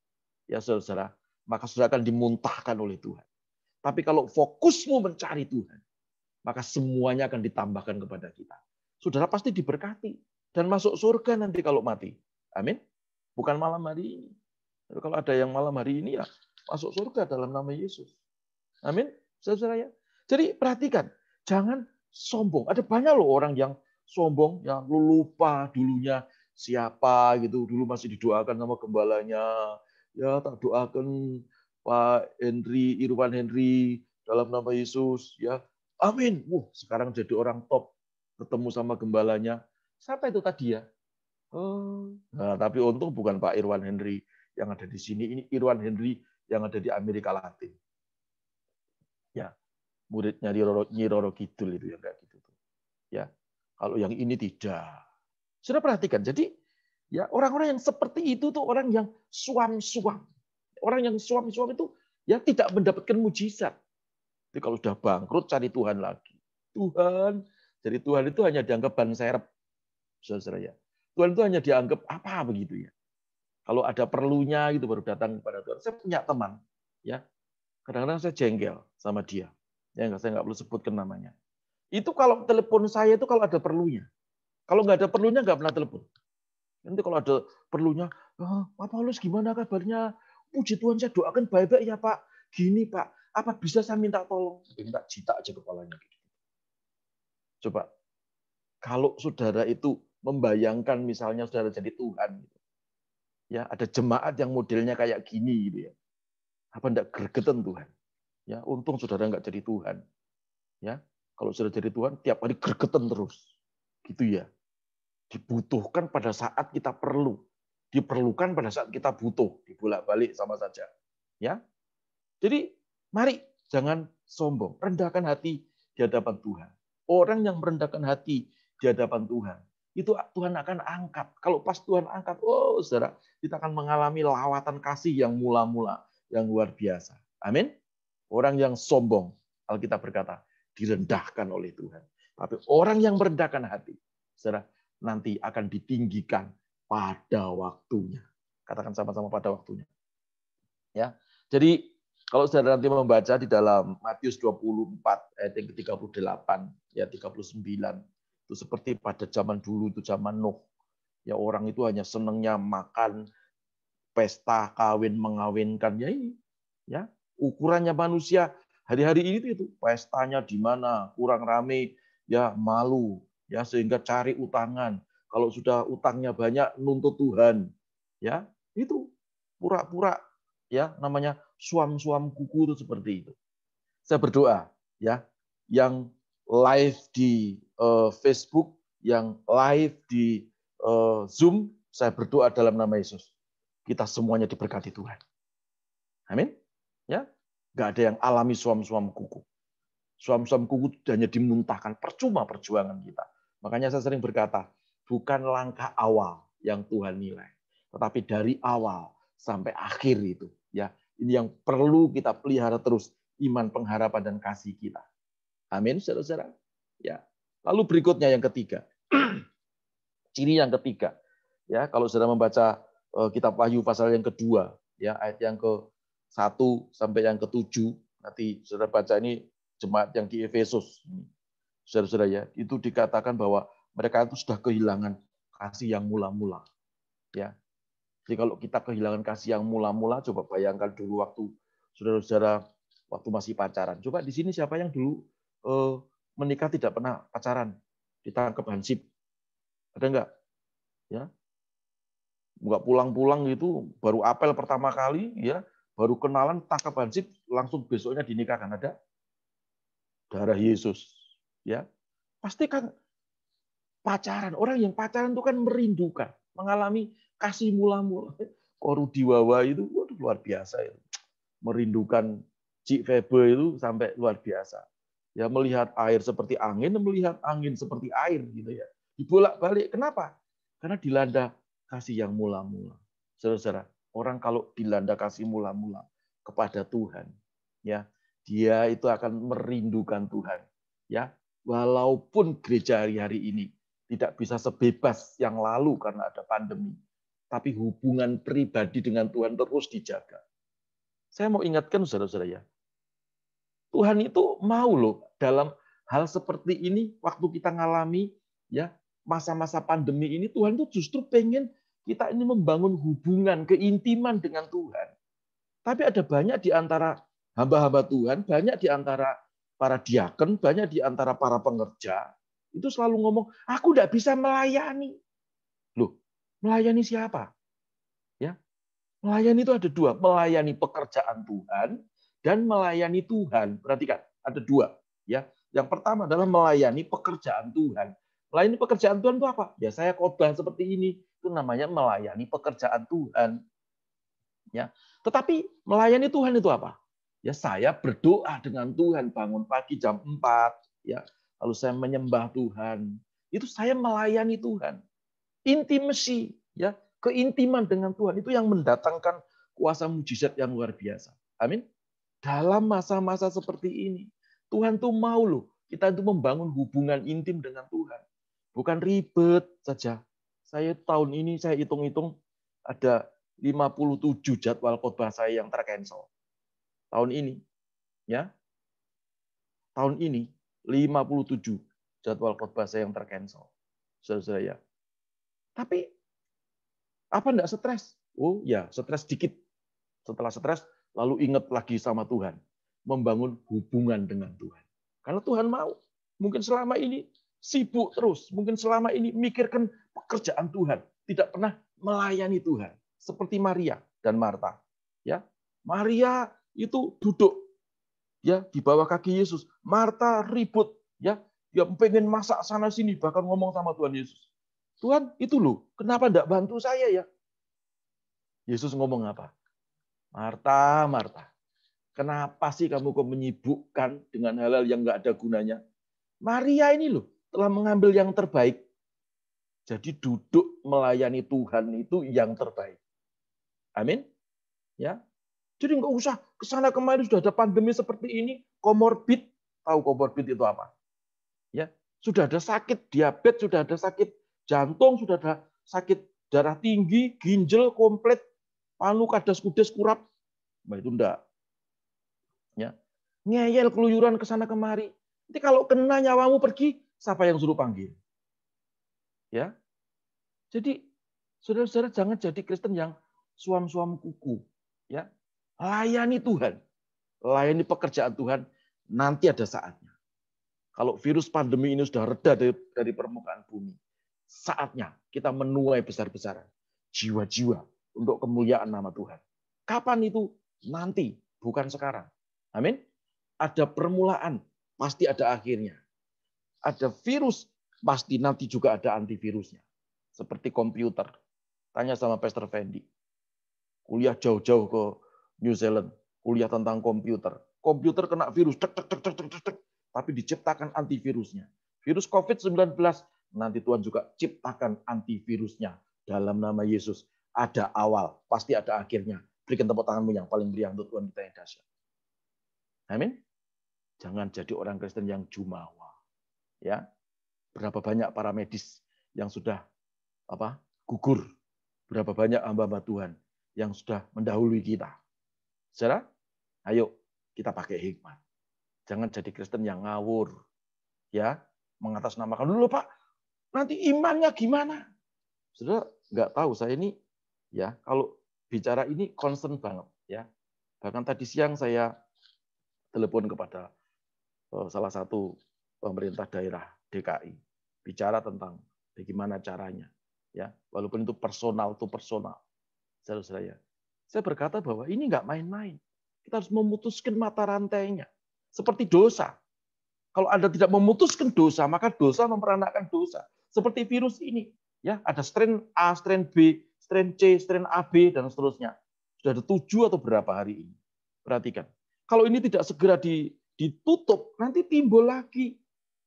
ya saudara, maka saudara akan dimuntahkan oleh Tuhan. Tapi kalau fokusmu mencari Tuhan, maka semuanya akan ditambahkan kepada kita. Saudara pasti diberkati dan masuk surga nanti kalau mati. Amin. Bukan malam hari ini. Kalau ada yang malam hari ini ya masuk surga dalam nama Yesus. Amin. Saudara ya. Jadi perhatikan, jangan sombong. Ada banyak loh orang yang sombong, yang lupa dulunya siapa gitu. Dulu masih didoakan sama gembalanya, Ya, tak doakan Pak Henry, Irwan Henry dalam nama Yesus. Ya, amin. Sekarang jadi orang top. Ketemu sama gembalanya. Siapa itu tadi ya? Nah, tapi untung bukan Pak Irwan Henry yang ada di sini. Ini Irwan Henry yang ada di Amerika Latin. Ya, muridnya Nyi Roro Kidul itu yang kayak gitu. Ya, kalau yang ini tidak. Sudah perhatikan. Jadi, ya orang-orang yang seperti itu tuh orang yang suam-suam. Orang yang suam-suam itu ya tidak mendapatkan mujizat. Jadi kalau sudah bangkrut cari Tuhan lagi. Tuhan, jadi Tuhan itu hanya dianggap ban serep. Saudara ya. Tuhan itu hanya dianggap apa begitu ya. Kalau ada perlunya gitu baru datang kepada Tuhan. Saya punya teman, ya. Kadang-kadang saya jengkel sama dia. Ya saya nggak perlu sebutkan namanya. Itu kalau telepon saya itu kalau ada perlunya. Kalau nggak ada perlunya nggak pernah telepon. Nanti kalau ada perlunya, Pak Paulus gimana kabarnya? Puji Tuhan saya doakan baik-baik ya Pak. Gini Pak, apa bisa saya minta tolong? Minta jita aja kepalanya. Coba, kalau saudara itu membayangkan misalnya saudara jadi Tuhan, ya ada jemaat yang modelnya kayak gini gitu ya, apa enggak gregetan Tuhan? Ya untung saudara nggak jadi Tuhan. Ya kalau saudara jadi Tuhan tiap hari gregetan terus, gitu ya. Dibutuhkan pada saat kita perlu, diperlukan pada saat kita butuh, dibolak-balik sama saja. Ya, jadi mari jangan sombong, rendahkan hati di hadapan Tuhan. Orang yang merendahkan hati di hadapan Tuhan, itu Tuhan akan angkat. Kalau pas Tuhan angkat, saudara, kita akan mengalami lawatan kasih yang mula-mula, yang luar biasa. Amin. Orang yang sombong, Alkitab berkata, direndahkan oleh Tuhan. Tapi orang yang merendahkan hati, saudara, nanti akan ditinggikan pada waktunya. Katakan sama-sama pada waktunya. Ya. Jadi kalau saudara nanti membaca di dalam Matius 24 ayat yang ke-38 ya 39 itu seperti pada zaman dulu itu zaman Nuh. Ya orang itu hanya senangnya makan, pesta, kawin, mengawinkan ya ini. Ya, ukurannya manusia hari-hari ini itu pestanya di mana, kurang rame, ya malu, ya sehingga cari utangan. Kalau sudah utangnya banyak nuntut Tuhan. Ya, itu pura-pura ya namanya suam-suam kuku itu seperti itu. Saya berdoa ya, yang live di Facebook, yang live di Zoom, saya berdoa dalam nama Yesus. Kita semuanya diberkati Tuhan. Amin. Ya, nggak ada yang alami suam-suam kuku. Suam-suam kuku hanya dimuntahkan, percuma perjuangan kita. Makanya saya sering berkata, bukan langkah awal yang Tuhan nilai, tetapi dari awal sampai akhir itu. Ya, ini yang perlu kita pelihara terus, iman, pengharapan, dan kasih kita. Amin, saudara-saudara. Ya. Lalu berikutnya yang ketiga, ciri yang ketiga. Ya, kalau saudara membaca kitab Wahyu pasal yang kedua, ya ayat yang ke-1 sampai yang ke-7, nanti saudara baca ini jemaat yang di Efesus. Saudara-saudara ya, itu dikatakan bahwa mereka itu sudah kehilangan kasih yang mula-mula. Ya. Jadi kalau kita kehilangan kasih yang mula-mula, coba bayangkan dulu waktu saudara-saudara waktu masih pacaran. Coba di sini siapa yang dulu menikah tidak pernah pacaran, ditangkap hansip? Ada enggak? Ya. Enggak pulang-pulang gitu, baru apel pertama kali, ya, baru kenalan, tangkap hansip, langsung besoknya dinikahkan. Ada? Darah Yesus. Ya. Pasti kan pacaran. Orang yang pacaran itu kan merindukan, mengalami kasih mula-mula. Korudi Wawa itu waduh, luar biasa itu. Merindukan Cik Febe itu sampai luar biasa. Ya melihat air seperti angin, melihat angin seperti air gitu ya. Dibolak-balik. Kenapa? Karena dilanda kasih yang mula-mula. Saudara-saudara, orang kalau dilanda kasih mula-mula kepada Tuhan, ya, dia itu akan merindukan Tuhan. Ya, walaupun gereja hari-hari ini tidak bisa sebebas yang lalu karena ada pandemi, tapi hubungan pribadi dengan Tuhan terus dijaga. Saya mau ingatkan saudara-saudara ya, Tuhan itu mau loh dalam hal seperti ini, waktu kita ngalami ya masa-masa pandemi ini, Tuhan itu justru pengen kita ini membangun hubungan, keintiman dengan Tuhan. Tapi ada banyak di antara hamba-hamba Tuhan, banyak di antara para diaken, banyak di antara para pengerja, itu selalu ngomong, aku tidak bisa melayani. Loh, melayani siapa? Ya, Melayani itu ada dua, melayani pekerjaan Tuhan dan melayani Tuhan. Perhatikan, ada dua. Ya, yang pertama adalah melayani pekerjaan Tuhan. Melayani pekerjaan Tuhan itu apa? Ya saya khotbah seperti ini, itu namanya melayani pekerjaan Tuhan. Ya, tetapi melayani Tuhan itu apa? Ya saya berdoa dengan Tuhan, bangun pagi jam 4, ya, lalu saya menyembah Tuhan. Itu saya melayani Tuhan. Intimacy, ya, keintiman dengan Tuhan itu yang mendatangkan kuasa mujizat yang luar biasa. Amin. Dalam masa-masa seperti ini, Tuhan tuh mau loh kita itu membangun hubungan intim dengan Tuhan. Bukan ribet saja. Saya tahun ini saya hitung-hitung ada 57 jadwal khotbah saya yang tercancel. Tahun ini, ya. Tahun ini 57 jadwal khotbah saya yang tercancel. Saudara-saudara ya. Tapi apa enggak stres? Oh ya, stres dikit. Setelah stres, lalu ingat lagi sama Tuhan. Membangun hubungan dengan Tuhan. Karena Tuhan mau. Mungkin selama ini sibuk terus. Mungkin selama ini mikirkan pekerjaan Tuhan. Tidak pernah melayani Tuhan. Seperti Maria dan Marta. Ya, Maria itu duduk ya di bawah kaki Yesus. Marta ribut. Ya, dia pengen masak sana sini. Bahkan ngomong sama Tuhan Yesus. Tuhan, itu loh. Kenapa enggak bantu saya ya? Yesus ngomong apa? Marta, Marta, kenapa sih kamu kok menyibukkan dengan hal-hal yang nggak ada gunanya? Maria ini loh telah mengambil yang terbaik. Jadi duduk melayani Tuhan itu yang terbaik. Amin. Ya. Jadi nggak usah kesana kemari, sudah ada pandemi seperti ini, komorbid. Tahu komorbid itu apa? Ya. Sudah ada sakit diabetes, sudah ada sakit jantung, sudah ada sakit darah tinggi, ginjal komplit, palu kadas kudes kurap. Nah, itu enggak. Ya. Ngeyel keluyuran ke sana kemari. Nanti kalau kena nyawamu pergi, siapa yang suruh panggil? Ya. Jadi saudara-saudara jangan jadi Kristen yang suam-suam kuku, ya. Layani Tuhan. Layani pekerjaan Tuhan, nanti ada saatnya. Kalau virus pandemi ini sudah reda dari permukaan bumi, saatnya kita menuai besar-besaran jiwa-jiwa untuk kemuliaan nama Tuhan. Kapan itu? Nanti, bukan sekarang. Amin. Ada permulaan, pasti ada akhirnya. Ada virus, pasti nanti juga ada antivirusnya. Seperti komputer. Tanya sama Pastor Fendi. Kuliah jauh-jauh ke New Zealand, kuliah tentang komputer. Komputer kena virus, tapi diciptakan antivirusnya. Virus COVID-19, nanti Tuhan juga ciptakan antivirusnya. Dalam nama Yesus, ada awal, pasti ada akhirnya. Berikan tepuk tanganmu yang paling meriah untuk Tuhan kita yang dahsyat. Amin. Jangan jadi orang Kristen yang jumawa. Ya, berapa banyak para medis yang sudah gugur. Berapa banyak hamba-hamba Tuhan yang sudah mendahului kita. Saudara, ayo kita pakai hikmat. Jangan jadi Kristen yang ngawur. Ya, mengatasnamakan dulu Pak. Nanti imannya gimana? Saudara, nggak tahu saya ini ya kalau bicara ini concern banget ya. Bahkan tadi siang saya telepon kepada salah satu pemerintah daerah DKI bicara tentang bagaimana caranya ya, walaupun itu personal to personal. Saudara-saudara, saya berkata bahwa ini nggak main-main. Kita harus memutuskan mata rantainya. Seperti dosa. Kalau Anda tidak memutuskan dosa, maka dosa memperanakkan dosa. Seperti virus ini. Ya, ada strain A, strain B, strain C, strain AB, dan seterusnya. Sudah ada 7 atau berapa hari ini. Perhatikan. Kalau ini tidak segera ditutup, nanti timbul lagi.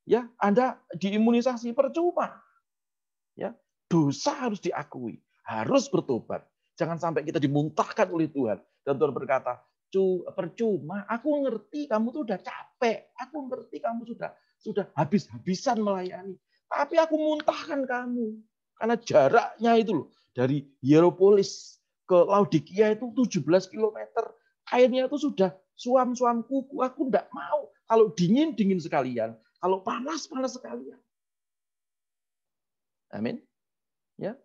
Ya, Anda diimunisasi percuma. Ya, dosa harus diakui, harus bertobat. Jangan sampai kita dimuntahkan oleh Tuhan. Dan Tuhan berkata, percuma, aku ngerti kamu tuh udah capek, aku ngerti kamu sudah habis-habisan melayani, tapi aku muntahkan kamu karena jaraknya itu loh dari Hierapolis ke Laodikia itu 17 km, airnya itu sudah suam-suam kuku, aku enggak mau. Kalau dingin sekalian, kalau panas sekalian. Amin. Ya,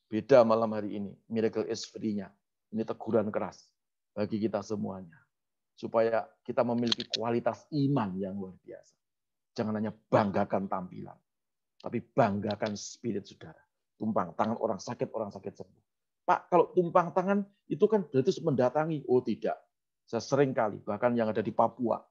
beda malam hari ini, miracle is free-nya. Ini teguran keras bagi kita semuanya. Supaya kita memiliki kualitas iman yang luar biasa. Jangan hanya banggakan tampilan. Tapi banggakan spirit saudara. Tumpang tangan orang sakit sembuh. Pak, kalau tumpang tangan itu kan berarti mendatangi. Oh tidak. Saya sering kali, bahkan yang ada di Papua,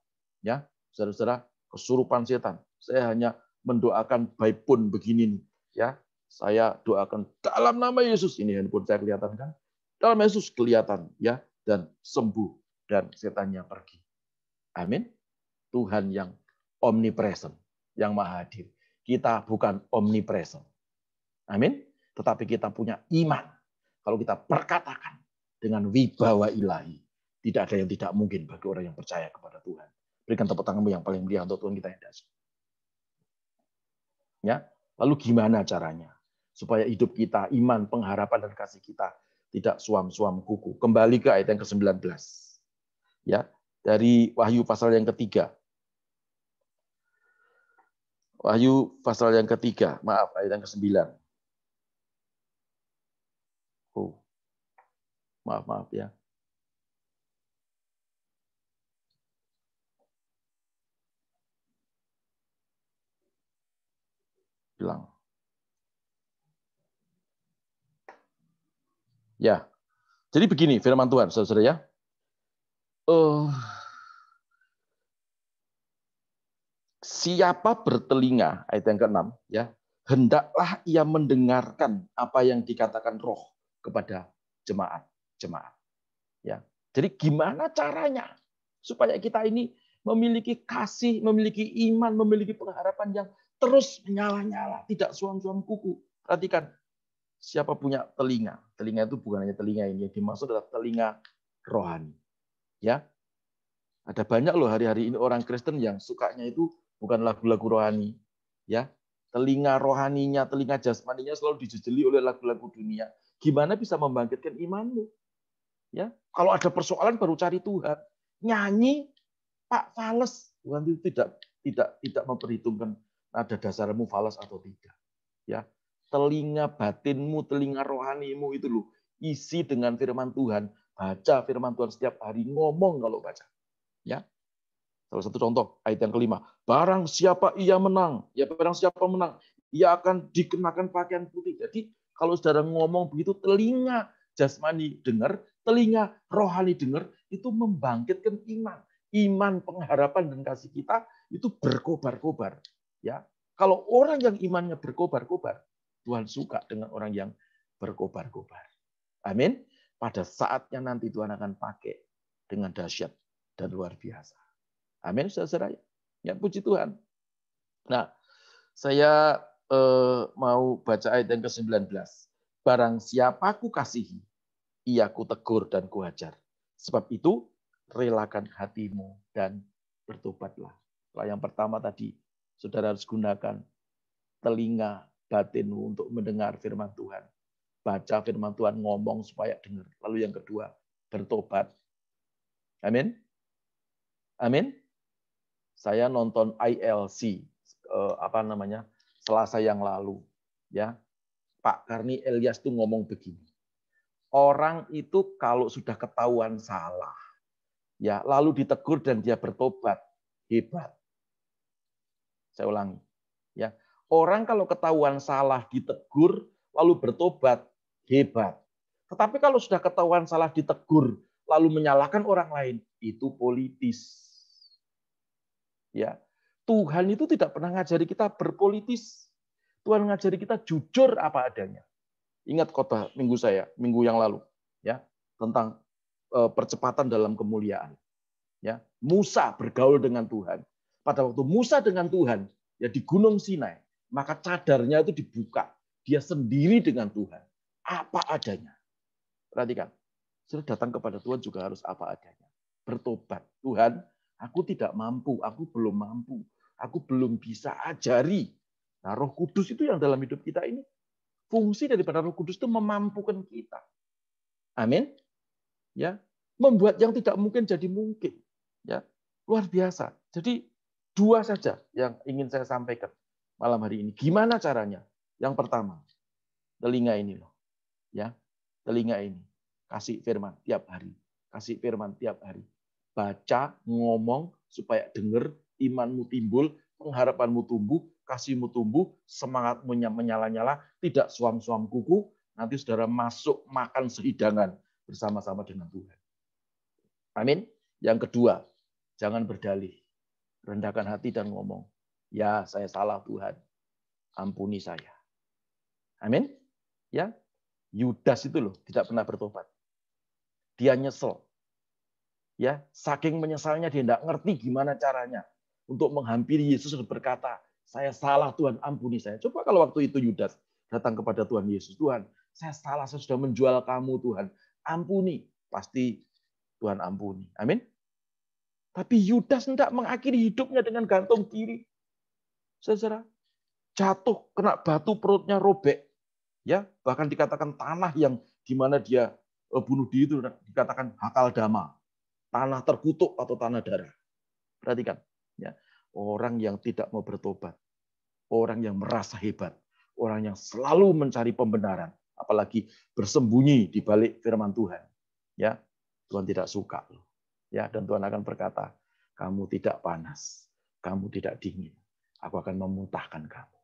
ya, saudara-saudara, kesurupan setan. Saya hanya mendoakan by phone begini nih, ya. Saya doakan dalam nama Yesus. Ini handphone saya kelihatan kan? Dalam Yesus kelihatan, ya, dan sembuh dan setannya pergi. Amin. Tuhan yang omnipresent, yang maha hadir. Kita bukan omnipresent. Amin. Tetapi kita punya iman. Kalau kita perkatakan dengan wibawa ilahi, tidak ada yang tidak mungkin bagi orang yang percaya kepada Tuhan. Berikan tepuk tanganmu yang paling meriah untuk Tuhan kita yang dahsyat. Ya, lalu gimana caranya supaya hidup kita, iman, pengharapan dan kasih kita tidak suam-suam kuku? Kembali ke ayat yang ke-19. Ya, dari Wahyu pasal yang ketiga. Wahyu pasal yang ketiga, maaf, ayat yang ke-9. Oh. Maaf ya. Bilang. Ya. Jadi begini firman Tuhan, saudara ya. Siapa bertelinga, ayat yang ke-6, ya, hendaklah ia mendengarkan apa yang dikatakan Roh kepada jemaat. Ya. Jadi gimana caranya supaya kita ini memiliki kasih, memiliki iman, memiliki pengharapan yang terus menyala-nyala, tidak suam-suam kuku. Perhatikan, siapa punya telinga? Telinga itu bukan hanya telinga ini, yang dimaksud adalah telinga rohani. Ya, ada banyak loh hari-hari ini orang Kristen yang sukanya itu bukan lagu-lagu rohani. Ya, telinga rohaninya, telinga jasmaninya selalu dijejeli oleh lagu-lagu dunia. Gimana bisa membangkitkan imanmu? Ya, kalau ada persoalan baru cari Tuhan. Nyanyi Pak fales, Tuhan itu tidak memperhitungkan ada dasarmu fales atau tidak. Ya, telinga batinmu, telinga rohanimu itu loh, isi dengan firman Tuhan, baca firman Tuhan setiap hari, ngomong kalau baca. Ya, salah satu contoh ayat yang ke-5, barang siapa ia menang, ya barang siapa menang, ia akan dikenakan pakaian putih. Jadi kalau saudara ngomong begitu, telinga jasmani dengar, telinga rohani dengar, itu membangkitkan iman. Iman, pengharapan dan kasih kita itu berkobar-kobar. Ya, kalau orang yang imannya berkobar-kobar, Tuhan suka dengan orang yang berkobar-kobar. Amin. Pada saatnya nanti Tuhan akan pakai dengan dahsyat dan luar biasa. Amin, saudara. Ya, puji Tuhan. Nah, saya mau baca ayat yang ke-19. Barang siapa ku kasihi, ia ku tegur dan ku ajar. Sebab itu, relakan hatimu dan bertobatlah. Yang pertama tadi, saudara harus gunakan telinga batinmu untuk mendengar firman Tuhan. Baca firman Tuhan, ngomong supaya dengar. Lalu yang kedua, bertobat. Amin. Amin. Saya nonton ILC Selasa yang lalu, ya. Pak Karni Elias tuh ngomong begini. Orang itu kalau sudah ketahuan salah, ya, lalu ditegur dan dia bertobat, hebat. Saya ulangi, ya. Orang kalau ketahuan salah ditegur lalu bertobat, hebat. Tetapi kalau sudah ketahuan salah ditegur lalu menyalahkan orang lain, itu politis. Ya, Tuhan itu tidak pernah ngajari kita berpolitis. Tuhan ngajari kita jujur apa adanya. Ingat khotbah minggu yang lalu, ya, tentang percepatan dalam kemuliaan. Ya, Musa bergaul dengan Tuhan. Pada waktu Musa dengan Tuhan, ya di Gunung Sinai, maka cadarnya itu dibuka. Dia sendiri dengan Tuhan. Apa adanya. Perhatikan, sudah datang kepada Tuhan juga harus apa adanya. Bertobat. Tuhan, aku tidak mampu, aku belum mampu, aku belum bisa ajari. Nah, Roh Kudus itu yang dalam hidup kita ini, fungsi daripada Roh Kudus itu memampukan kita. Amin. Ya, membuat yang tidak mungkin jadi mungkin. Ya, luar biasa. Jadi dua saja yang ingin saya sampaikan malam hari ini. Gimana caranya? Yang pertama, telinga ini loh. Ya, telinga ini. Kasih firman tiap hari. Kasih firman tiap hari. Baca, ngomong, supaya dengar, imanmu timbul, pengharapanmu tumbuh, kasihmu tumbuh, semangatmu menyala-nyala, tidak suam-suam kuku, nanti saudara masuk makan sehidangan bersama-sama dengan Tuhan. Amin. Yang kedua, jangan berdalih. Rendahkan hati dan ngomong, ya saya salah Tuhan, ampuni saya. Amin. Ya, Yudas itu loh tidak pernah bertobat. Dia nyesel. Ya, saking menyesalnya dia tidak ngerti gimana caranya untuk menghampiri Yesus dan berkata, saya salah Tuhan, ampuni saya. Coba kalau waktu itu Yudas datang kepada Tuhan Yesus, Tuhan, saya salah, saya sudah menjual kamu Tuhan, ampuni. Pasti Tuhan ampuni. Amin. Tapi Yudas tidak mengakhiri hidupnya dengan gantung diri. Saudara, jatuh, kena batu, perutnya robek. Ya, bahkan dikatakan tanah yang di mana dia bunuh diri itu dikatakan hakal dama. Tanah terkutuk atau tanah darah. Perhatikan, ya, orang yang tidak mau bertobat, orang yang merasa hebat, orang yang selalu mencari pembenaran, apalagi bersembunyi di balik firman Tuhan, ya, Tuhan tidak suka, ya, dan Tuhan akan berkata, kamu tidak panas, kamu tidak dingin, aku akan memuntahkan kamu.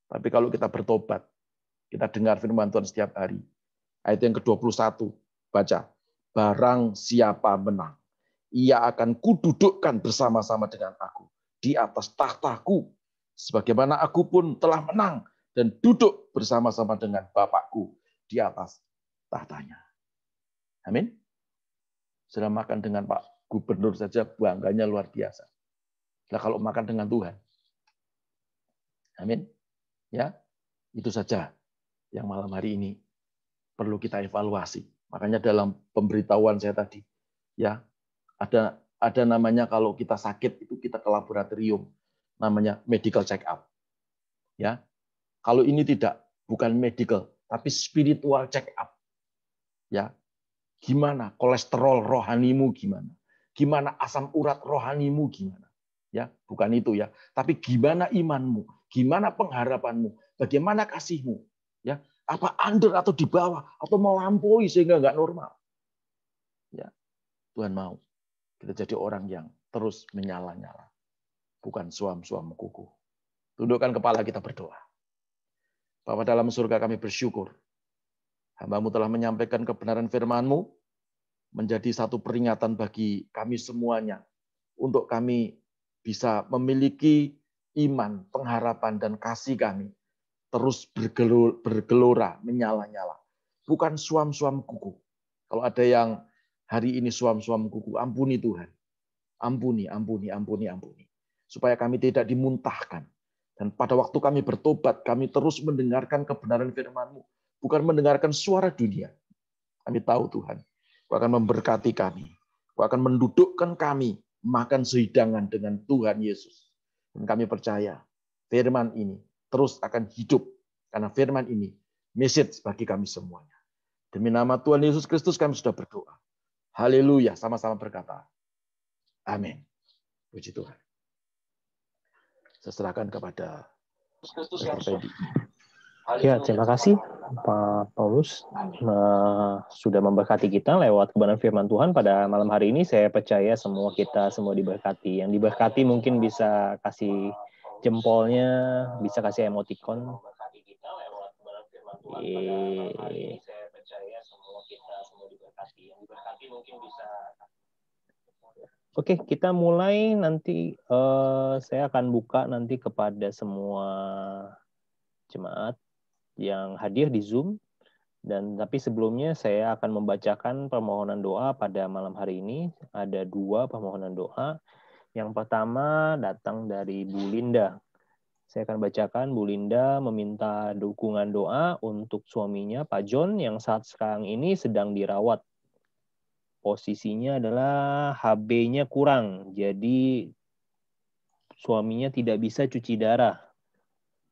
Tapi kalau kita bertobat, kita dengar firman Tuhan setiap hari, ayat yang ke-21, baca, barang siapa menang, ia akan kududukkan bersama-sama dengan aku di atas tahtaku, sebagaimana aku pun telah menang dan duduk bersama-sama dengan Bapakku di atas tahtanya. Amin. Sudah makan dengan Pak Gubernur saja bangganya luar biasa. Nah, kalau makan dengan Tuhan. Amin. Ya, itu saja yang malam hari ini perlu kita evaluasi. Makanya dalam pemberitahuan saya tadi, ya, ada namanya kalau kita sakit itu kita ke laboratorium, namanya medical check up. Ya. Kalau ini tidak, bukan medical, tapi spiritual check up. Ya. Gimana kolesterol rohanimu gimana? Gimana asam urat rohanimu gimana? Ya, bukan itu ya, tapi gimana imanmu? Gimana pengharapanmu? Bagaimana kasihmu? Ya, apa under atau di bawah atau melampaui sehingga nggak normal? Ya. Tuhan mau kita jadi orang yang terus menyala-nyala. Bukan suam-suam kuku. Tundukkan kepala kita berdoa. Bapa dalam surga kami bersyukur. Hamba-Mu telah menyampaikan kebenaran firman-Mu. Menjadi satu peringatan bagi kami semuanya. Untuk kami bisa memiliki iman, pengharapan, dan kasih kami. Terus bergelora, menyala-nyala. Bukan suam-suam kuku. Kalau ada yang hari ini suam-suam kuku, ampuni Tuhan. Ampuni. Supaya kami tidak dimuntahkan. Dan pada waktu kami bertobat, kami terus mendengarkan kebenaran firman-Mu. Bukan mendengarkan suara dunia. Kami tahu Tuhan, Kau akan memberkati kami. Kau akan mendudukkan kami makan sehidangan dengan Tuhan Yesus. Dan kami percaya firman ini terus akan hidup. Karena firman ini message bagi kami semuanya. Demi nama Tuhan Yesus Kristus kami sudah berdoa. Haleluya, sama-sama berkata. Amin. Puji Tuhan. Saya serahkan kepada Dr. Pedi. Ya, terima kasih Pak Paulus sudah memberkati kita lewat kebenaran firman Tuhan pada malam hari ini. Saya percaya kita semua diberkati. Yang diberkati mungkin bisa kasih jempolnya, bisa kasih emoticon. Oke, kita mulai nanti. Saya akan buka nanti kepada semua jemaat yang hadir di Zoom. Tapi sebelumnya saya akan membacakan permohonan doa pada malam hari ini. Ada 2 permohonan doa. Yang pertama datang dari Bu Linda. Saya akan bacakan. Bu Linda meminta dukungan doa untuk suaminya Pak John yang saat sekarang ini sedang dirawat. Posisinya adalah HB-nya kurang, jadi suaminya tidak bisa cuci darah.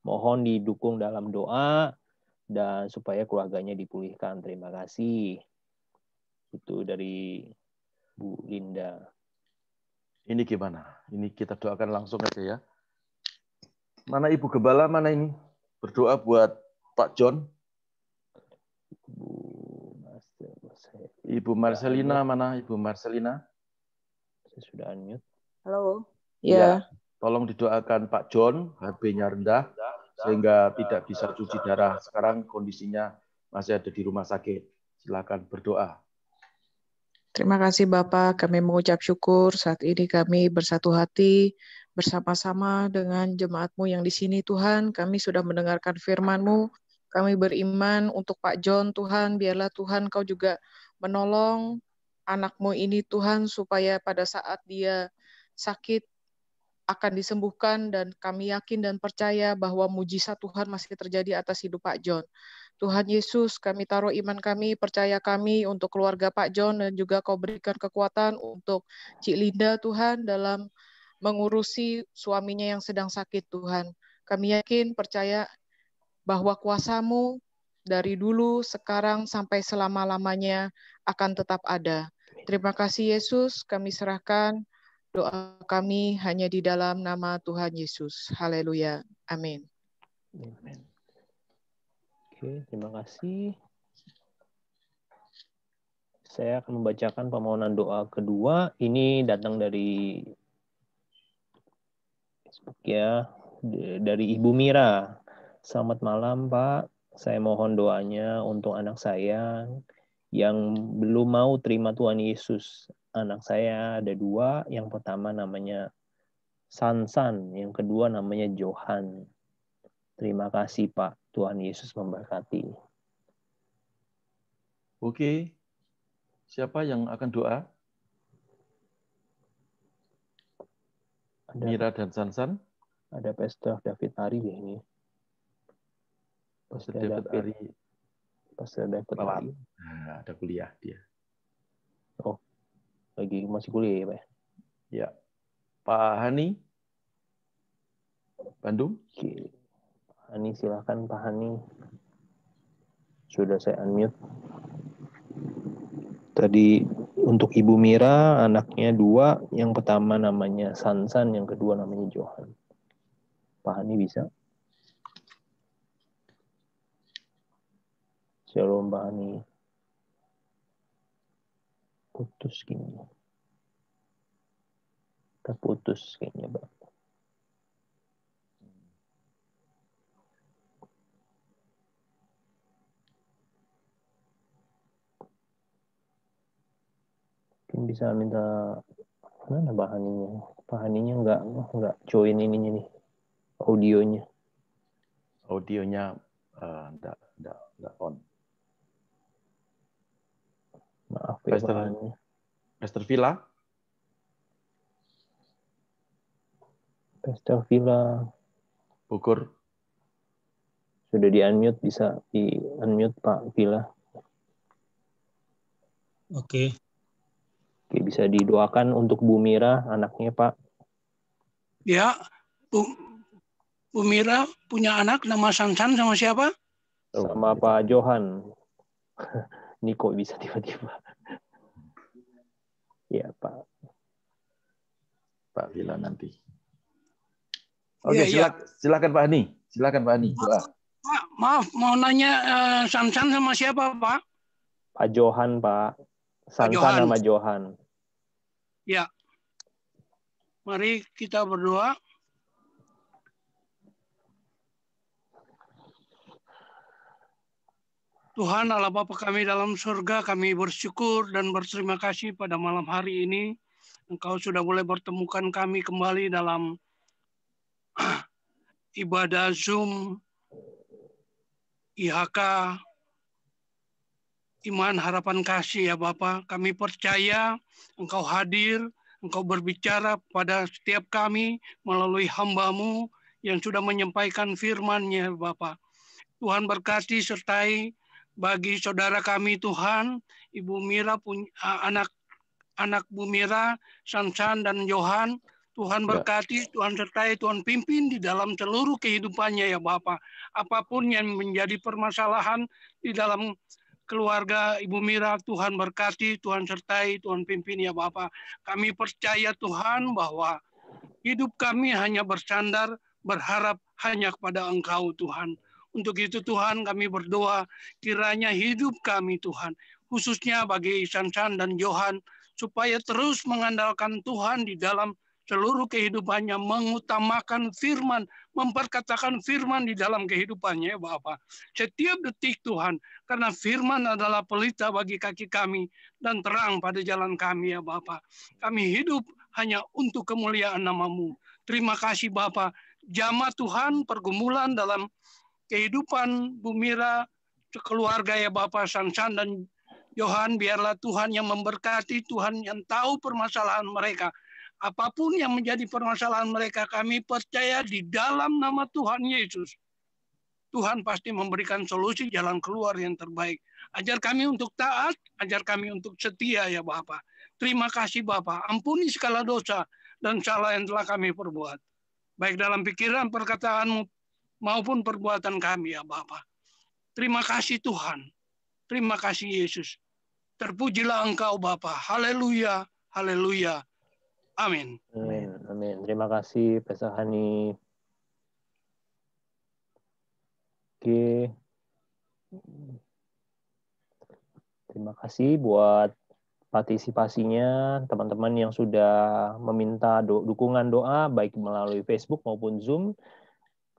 Mohon didukung dalam doa dan supaya keluarganya dipulihkan. Terima kasih. Itu dari Bu Linda. Ini gimana? Ini kita doakan langsung aja ya. Mana Ibu Gembala, mana ini? Berdoa buat Pak John. Ibu Marcelina, mana Ibu Marcelina? Saya sudah unmute. Halo. Ya. Tolong didoakan Pak John, HB-nya rendah, sehingga tidak bisa cuci darah. Sekarang kondisinya masih ada di rumah sakit. Silakan berdoa. Terima kasih Bapak, kami mengucap syukur saat ini kami bersatu hati bersama-sama dengan jemaat-Mu yang di sini Tuhan. Kami sudah mendengarkan firman-Mu, kami beriman untuk Pak John Tuhan, biarlah Tuhan Kau juga menolong anak-Mu ini Tuhan, supaya pada saat dia sakit akan disembuhkan, dan kami yakin dan percaya bahwa mujizat Tuhan masih terjadi atas hidup Pak John. Tuhan Yesus, kami taruh iman kami, percaya kami untuk keluarga Pak John, dan juga Kau berikan kekuatan untuk Cik Linda Tuhan dalam mengurusi suaminya yang sedang sakit Tuhan. Kami yakin, percaya bahwa kuasa-Mu dari dulu, sekarang, sampai selama-lamanya akan tetap ada. Terima kasih Yesus, kami serahkan doa kami hanya di dalam nama Tuhan Yesus. Haleluya. Amin. Amin. Oke, terima kasih. Saya akan membacakan permohonan doa kedua. Ini datang dari Facebook ya, dari Ibu Mira. Selamat malam Pak, saya mohon doanya untuk anak saya yang belum mau terima Tuhan Yesus. Anak saya ada 2, yang pertama namanya Sansan, yang kedua namanya Johan. Terima kasih Pak, Tuhan Yesus memberkati. Oke, siapa yang akan doa? Mira dan Sansan? Ada Pastor David Ari ya ini. Pastor David Ari. Pastor David Ari. Nah, ada kuliah dia. Oh, masih kuliah ya Pak? Ya. Pak Hani? Bandung? Oke. Pak Hani, silakan Pak Hani. Sudah saya unmute. Tadi untuk Ibu Mira, anaknya 2, yang pertama namanya Sansan, yang kedua namanya Johan. Pak Hani bisa? Shalom Pak Hani. Putus gini. Terputus kayaknya Pak. Mungkin bisa minta mana Pak Haninya? Pak Haninya nggak join ininya nih, audionya. Audionya nggak on. Maaf ya Pak Hani. Pastor Villa? Pastor Villa. Bogor. Sudah di-unmute, bisa di-unmute Pak Villa. Oke. Oke, bisa didoakan untuk Bu Mira, anaknya Pak. Ya, Bu Mira punya anak nama Sansan sama siapa? Sama Pak Johan. Ini kok bisa tiba-tiba. Ya Pak. Pak Villa nanti. Oke, silakan Pak Hani. Silakan Pak Hani. Maaf, mau nanya Sansan sama siapa Pak? Pak Johan Pak. Sansan nama Johan. Ya. Mari kita berdoa. Tuhan Allah Bapa kami dalam surga, kami bersyukur dan berterima kasih pada malam hari ini. Engkau sudah boleh bertemukan kami kembali dalam ibadah Zoom IHK Iman Harapan Kasih ya Bapak. Kami percaya Engkau hadir, Engkau berbicara pada setiap kami melalui hamba-Mu yang sudah menyampaikan firman-Nya Bapak. Tuhan berkati sertai bagi saudara kami Tuhan, Ibu Mira punya anak Bu Mira, Sansan dan Johan. Tuhan berkati, Tuhan sertai, Tuhan pimpin di dalam seluruh kehidupannya ya Bapak. Apapun yang menjadi permasalahan di dalam keluarga Ibu Mira, Tuhan berkati, Tuhan sertai, Tuhan pimpin ya Bapak. Kami percaya Tuhan bahwa hidup kami hanya bersandar, berharap hanya kepada Engkau Tuhan. Untuk itu Tuhan kami berdoa, kiranya hidup kami Tuhan, khususnya bagi Sansan dan Johan, supaya terus mengandalkan Tuhan di dalam seluruh kehidupannya mengutamakan firman, memperkatakan firman di dalam kehidupannya, Bapa. Setiap detik Tuhan, karena firman adalah pelita bagi kaki kami dan terang pada jalan kami, ya Bapa. Kami hidup hanya untuk kemuliaan nama-Mu. Terima kasih Bapa. Jamaah Tuhan, pergumulan dalam kehidupan Bu Mira, keluarga ya Bapak Sansan dan Johan, biarlah Tuhan yang memberkati, Tuhan yang tahu permasalahan mereka. Apapun yang menjadi permasalahan mereka, kami percaya di dalam nama Tuhan Yesus. Tuhan pasti memberikan solusi jalan keluar yang terbaik. Ajar kami untuk taat, ajar kami untuk setia ya Bapak. Terima kasih Bapak, ampuni segala dosa dan salah yang telah kami perbuat. Baik dalam pikiran, perkataan maupun perbuatan kami ya Bapa. Terima kasih Tuhan. Terima kasih Yesus. Terpujilah Engkau Bapa. Haleluya. Haleluya. Amin. Amin. Amin. Terima kasih Pastor Hani. Oke. Terima kasih buat partisipasinya teman-teman yang sudah meminta dukungan doa baik melalui Facebook maupun Zoom.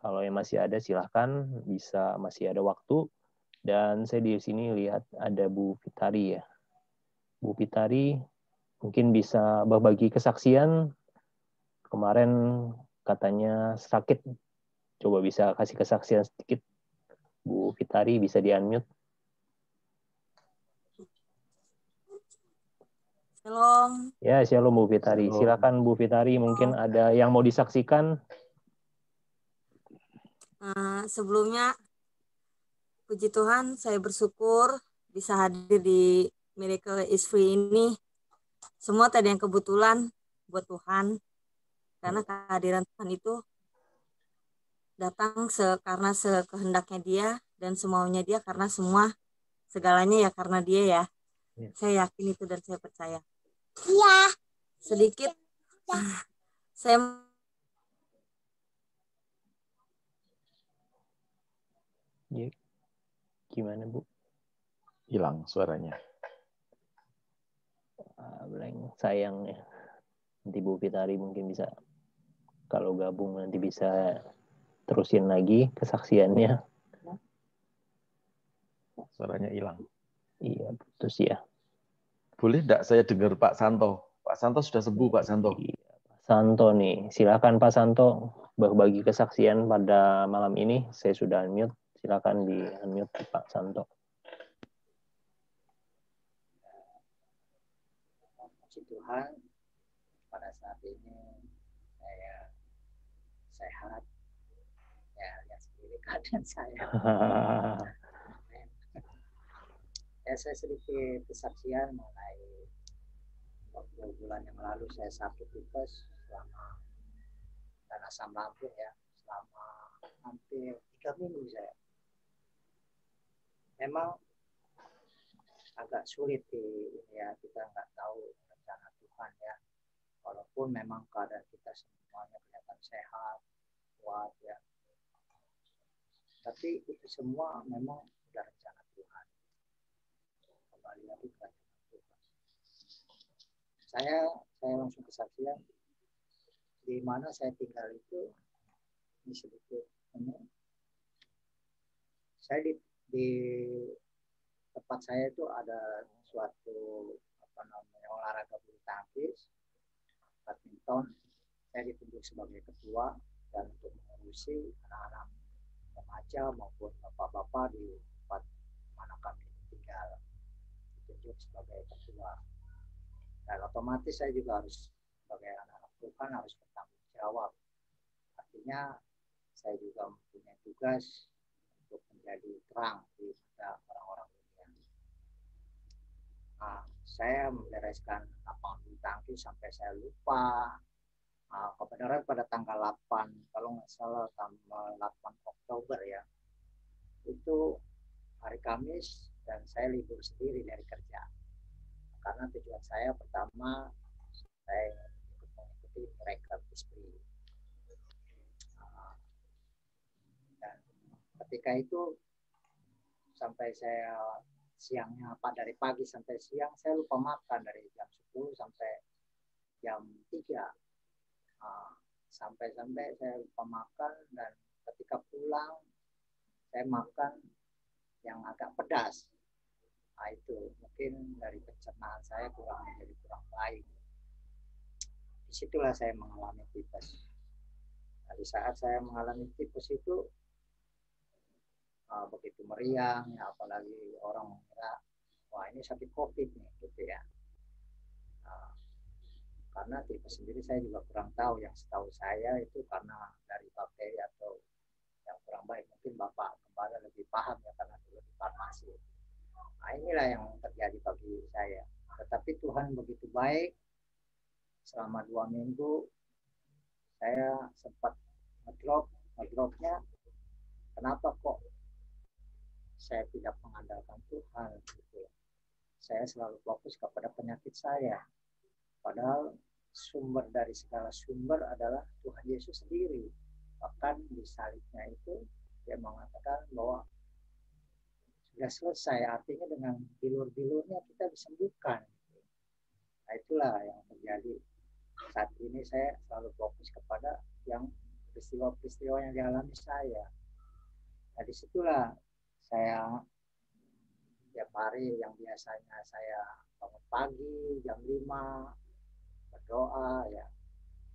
Kalau yang masih ada silahkan, masih ada waktu. Dan saya di sini lihat ada Bu Fitari ya. Bu Fitari mungkin bisa berbagi kesaksian. Kemarin katanya sakit. Coba bisa kasih kesaksian sedikit. Bu Fitari bisa di-unmute. Shalom. Ya, shalom Bu Fitari. Silakan Bu Fitari, mungkin ada yang mau disaksikan. Sebelumnya, puji Tuhan, saya bersyukur bisa hadir di Miracle is Free ini. Semua tadi yang kebetulan buat Tuhan, karena kehadiran Tuhan itu datang karena sekehendaknya Dia dan semaunya Dia, karena segalanya ya karena Dia ya. Saya yakin itu dan saya percaya. Iya. Sedikit saya gimana Bu? Hilang suaranya. Sayang ya. Nanti Bu Fitari mungkin bisa kalau gabung nanti bisa terusin lagi kesaksiannya. Suaranya hilang. Iya, putus ya. Boleh enggak saya dengar Pak Santo? Pak Santo sudah sembuh, Pak Santo. Iya, Pak Santo nih. Silakan Pak Santo berbagi kesaksian pada malam ini. Saya sudah unmute. Silakan di-unmute Pak Santo. Puji Tuhan, pada saat ini saya sehat. Ya, lihat sendiri keadaan saya. Saya sedikit kesaksian mengenai waktu bulan yang lalu saya sakit tipes dan asam lambung ya selama hampir 3 minggu saya. Memang agak sulit ya, kita nggak tahu rencana Tuhan ya. Walaupun memang keadaan kita semuanya kelihatan sehat, kuat ya. Tapi itu semua memang sudah rencana Tuhan. Kembali lagi ke rencana Tuhan. Saya langsung kesaksian di mana saya tinggal itu ini sedikit ini. Saya di tempat saya itu ada suatu olahraga bulu tangkis, badminton. Saya ditunjuk sebagai ketua dan untuk mengurusi anak-anak remaja maupun bapak-bapak di tempat mana kami tinggal, ditunjuk sebagai ketua. Dan otomatis saya juga harus sebagai anak-anak Tuhan harus bertanggung jawab. Artinya saya juga mempunyai tugas untuk menjadi terang di mata orang-orang dunia. Nah, saya membereskan lapangan bulu tangkis sampai saya lupa. Kebenaran pada tanggal 8, kalau nggak salah tanggal 8 Oktober ya, itu hari Kamis dan saya libur sendiri dari kerja. Karena tujuan saya pertama, saya mengikuti Miracle is Free. Dan ketika itu sampai saya siangnya dari pagi sampai siang saya lupa makan dari jam 10 sampai jam 3. Sampai-sampai saya lupa makan, dan ketika pulang saya makan yang agak pedas. Nah, itu mungkin dari pencernaan saya kurang baik. Disitulah saya mengalami tipes. Nah, di saat saya mengalami tipes itu begitu meriang, ya, apalagi orang mengira, wah ini sakit COVID nih, gitu ya. Karena tipes sendiri saya juga kurang tahu. Yang setahu saya itu karena dari bakteri atau yang kurang baik. Mungkin Bapak Gembala lebih paham ya, karena dulu di farmasi. Nah, inilah yang terjadi bagi saya. Tetapi Tuhan begitu baik. Selama 2 minggu saya sempat ngedropnya. Kenapa kok saya tidak mengandalkan Tuhan? Gitu. Saya selalu fokus kepada penyakit saya. Padahal sumber dari segala sumber adalah Tuhan Yesus sendiri. Bahkan di salibnya itu dia mengatakan bahwa sudah selesai, artinya dengan bilur-bilurnya kita disembuhkan. Nah, itulah yang terjadi. Saat ini saya selalu fokus kepada yang peristiwa-peristiwa yang dialami saya. Nah, disitulah saya tiap hari yang biasanya saya bangun pagi jam 5 berdoa, ya,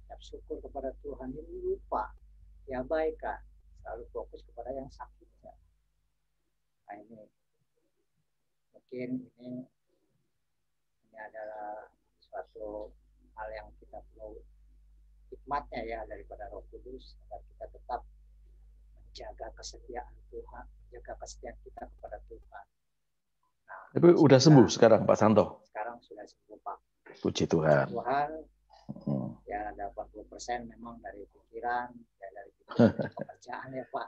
ucap syukur kepada Tuhan, ini lupa diabaikan, selalu fokus kepada yang sakitnya. Nah, ini mungkin ini adalah suatu hal yang kita perlu hikmatnya ya daripada Roh Kudus, agar kita tetap menjaga kesetiaan Tuhan, menjaga kesetiaan kita kepada Tuhan. Nah, tapi udah sembuh sekarang Pak Santo? Sekarang sudah sembuh Pak. Puji Tuhan. Puji Tuhan. Ya, ada 80% memang dari pikiran, ya dari pekerjaan ya Pak.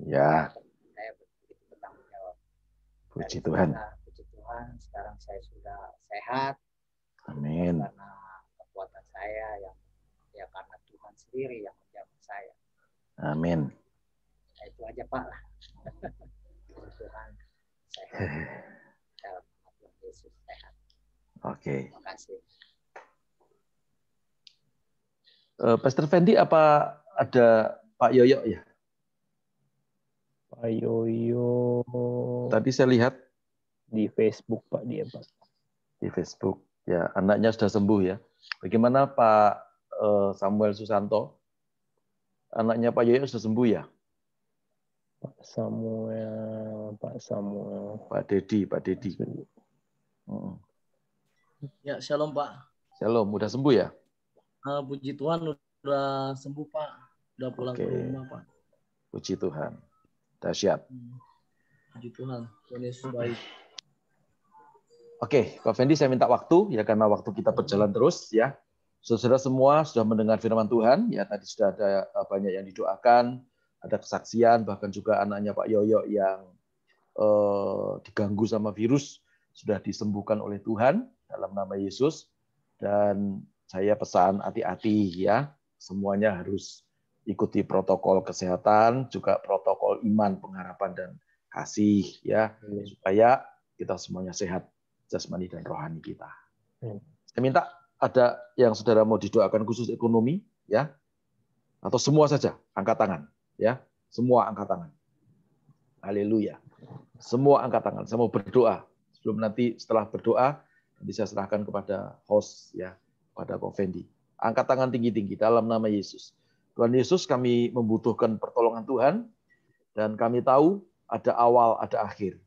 Ya. Saya begitu bertanggung jawab. Puji Tuhan. Puji Tuhan, sekarang saya sudah sehat. Amin. Karena kekuatan saya yang ya karena Tuhan sendiri yang menjaga saya. Amin. Nah, itu aja Pak lah. Tuhan sehat. Dalam nama Tuhan Yesus sehat. Oke. Terima kasih. Pastor Fendi, apa ada Pak Yoyo ya? Pak Yoyo. Tadi saya lihat di Facebook Pak, dia Pak. Di Facebook. Ya, anaknya sudah sembuh ya. Bagaimana Pak Samuel Susanto? Anaknya Pak Yoyo sudah sembuh ya? Pak Samuel. Pak Dedi. Ya, shalom Pak. Shalom, udah sembuh ya? Puji Tuhan udah sembuh Pak, udah pulang ke rumah Pak. Puji Tuhan, dahsyat. Puji Tuhan, Tuhan Yesus baik. Oke, Pak Fendi, saya minta waktu ya, karena waktu kita berjalan terus ya. Saudara semua sudah mendengar firman Tuhan ya, tadi sudah ada banyak yang didoakan, ada kesaksian, bahkan juga anaknya Pak Yoyo yang diganggu sama virus sudah disembuhkan oleh Tuhan dalam nama Yesus. Dan saya pesan hati-hati ya, semuanya harus ikuti protokol kesehatan, juga protokol iman, pengharapan dan kasih ya, supaya kita semuanya sehat jasmani dan rohani kita. Saya minta ada yang saudara mau didoakan khusus ekonomi ya, atau semua saja angkat tangan ya, semua angkat tangan. Haleluya. Semua angkat tangan. Saya mau berdoa. Sebelum nanti setelah berdoa nanti saya serahkan kepada host ya, pada Pak Fendi. Angkat tangan tinggi-tinggi dalam nama Yesus. Tuhan Yesus, kami membutuhkan pertolongan Tuhan, dan kami tahu ada awal, ada akhir.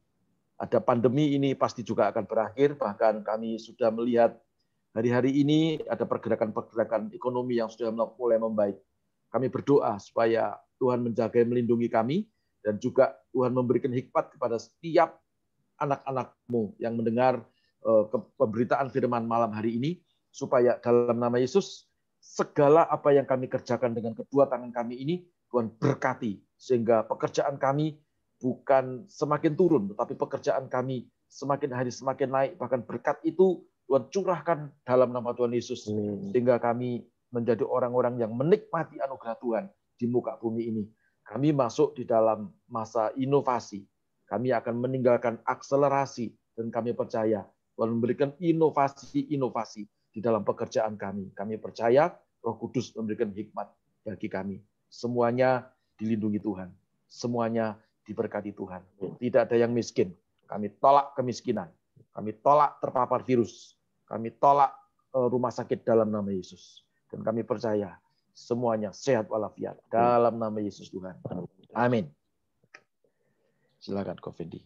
Ada pandemi ini pasti juga akan berakhir, bahkan kami sudah melihat hari-hari ini ada pergerakan-pergerakan ekonomi yang sudah mulai membaik. Kami berdoa supaya Tuhan menjaga dan melindungi kami, dan juga Tuhan memberikan hikmat kepada setiap anak-anak-Mu yang mendengar pemberitaan firman malam hari ini, supaya dalam nama Yesus, segala apa yang kami kerjakan dengan kedua tangan kami ini, Tuhan berkati, sehingga pekerjaan kami bukan semakin turun, tetapi pekerjaan kami semakin hari semakin naik, bahkan berkat itu Tuhan curahkan dalam nama Tuhan Yesus, sehingga kami menjadi orang-orang yang menikmati anugerah Tuhan di muka bumi ini. Kami masuk di dalam masa inovasi, kami akan meninggalkan akselerasi, dan kami percaya Tuhan memberikan inovasi-inovasi di dalam pekerjaan kami. Kami percaya Roh Kudus memberikan hikmat bagi kami. Semuanya dilindungi Tuhan. Semuanya diberkati Tuhan. Tidak ada yang miskin. Kami tolak kemiskinan. Kami tolak terpapar virus. Kami tolak rumah sakit dalam nama Yesus. Dan kami percaya semuanya sehat walafiat dalam nama Yesus Tuhan. Amin. Silakan Ko Fendi.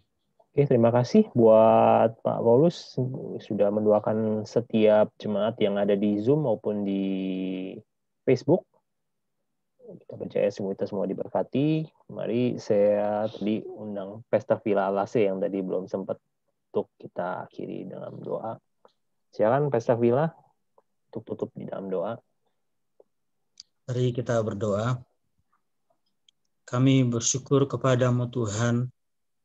Oke, terima kasih buat Pak Paulus sudah mendoakan setiap jemaat yang ada di Zoom maupun di Facebook. Kita percaya kita semua diberkati. Mari saya tadi undang Pesta Villa Alase yang tadi belum sempat untuk kita akhiri dalam doa. Silakan Pesta Villa untuk tutup di dalam doa. Mari kita berdoa. Kami bersyukur kepadamu Tuhan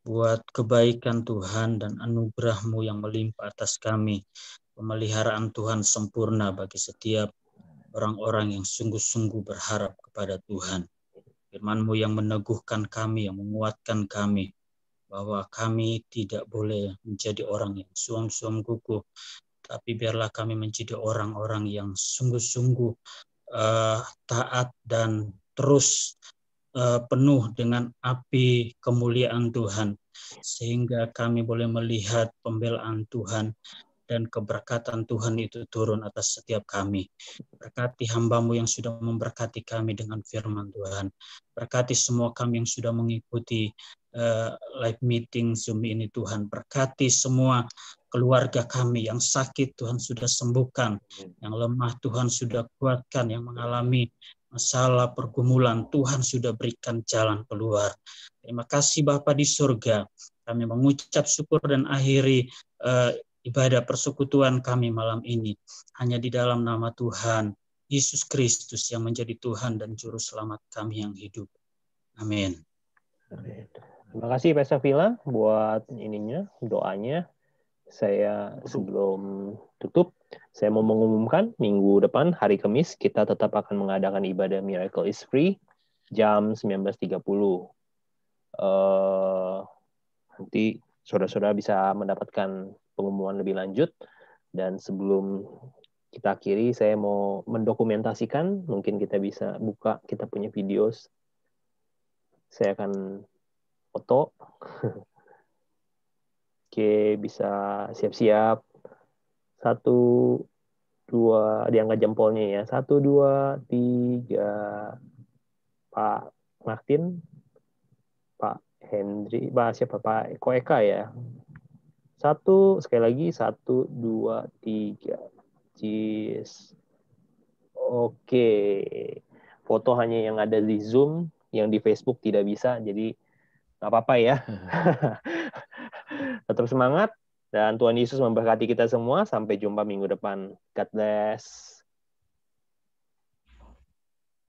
buat kebaikan Tuhan dan anugerah-Mu yang melimpah atas kami. Pemeliharaan Tuhan sempurna bagi setiap orang-orang yang sungguh-sungguh berharap kepada Tuhan. Firman-Mu yang meneguhkan kami, yang menguatkan kami, bahwa kami tidak boleh menjadi orang yang suam-suam kuku, tapi biarlah kami menjadi orang-orang yang sungguh-sungguh taat dan terus penuh dengan api kemuliaan Tuhan, sehingga kami boleh melihat pembelaan Tuhan dan keberkatan Tuhan itu turun atas setiap kami. Berkati hamba-Mu yang sudah memberkati kami dengan firman Tuhan. Berkati semua kami yang sudah mengikuti live meeting Zoom ini Tuhan. Berkati semua keluarga kami yang sakit Tuhan sudah sembuhkan, yang lemah Tuhan sudah kuatkan, yang mengalami masalah pergumulan Tuhan sudah berikan jalan keluar. Terima kasih Bapa di surga. Kami mengucap syukur dan akhiri ibadah persekutuan kami malam ini hanya di dalam nama Tuhan Yesus Kristus yang menjadi Tuhan dan Juru Selamat kami yang hidup. Amin. Terima kasih Pesta Villa buat doanya. Saya sebelum tutup, saya mau mengumumkan minggu depan hari Kamis kita tetap akan mengadakan ibadah Miracle is Free jam 19.30. Nanti saudara-saudara bisa mendapatkan pengumuman lebih lanjut. Dan sebelum kita akhiri, saya mau mendokumentasikan, mungkin kita bisa buka, kita punya video. Saya akan foto. Oke, bisa siap-siap. 1, 2, diangkat jempolnya ya. 1, 2, 3. Pak Martin, Pak Hendri, siapa Pak Eko Eka ya. 1, sekali lagi 1, 2, 3. Cheers. Oke. Foto hanya yang ada di Zoom, yang di Facebook tidak bisa, jadi nggak apa-apa ya. Tetap semangat dan Tuhan Yesus memberkati kita semua. Sampai jumpa minggu depan. God bless.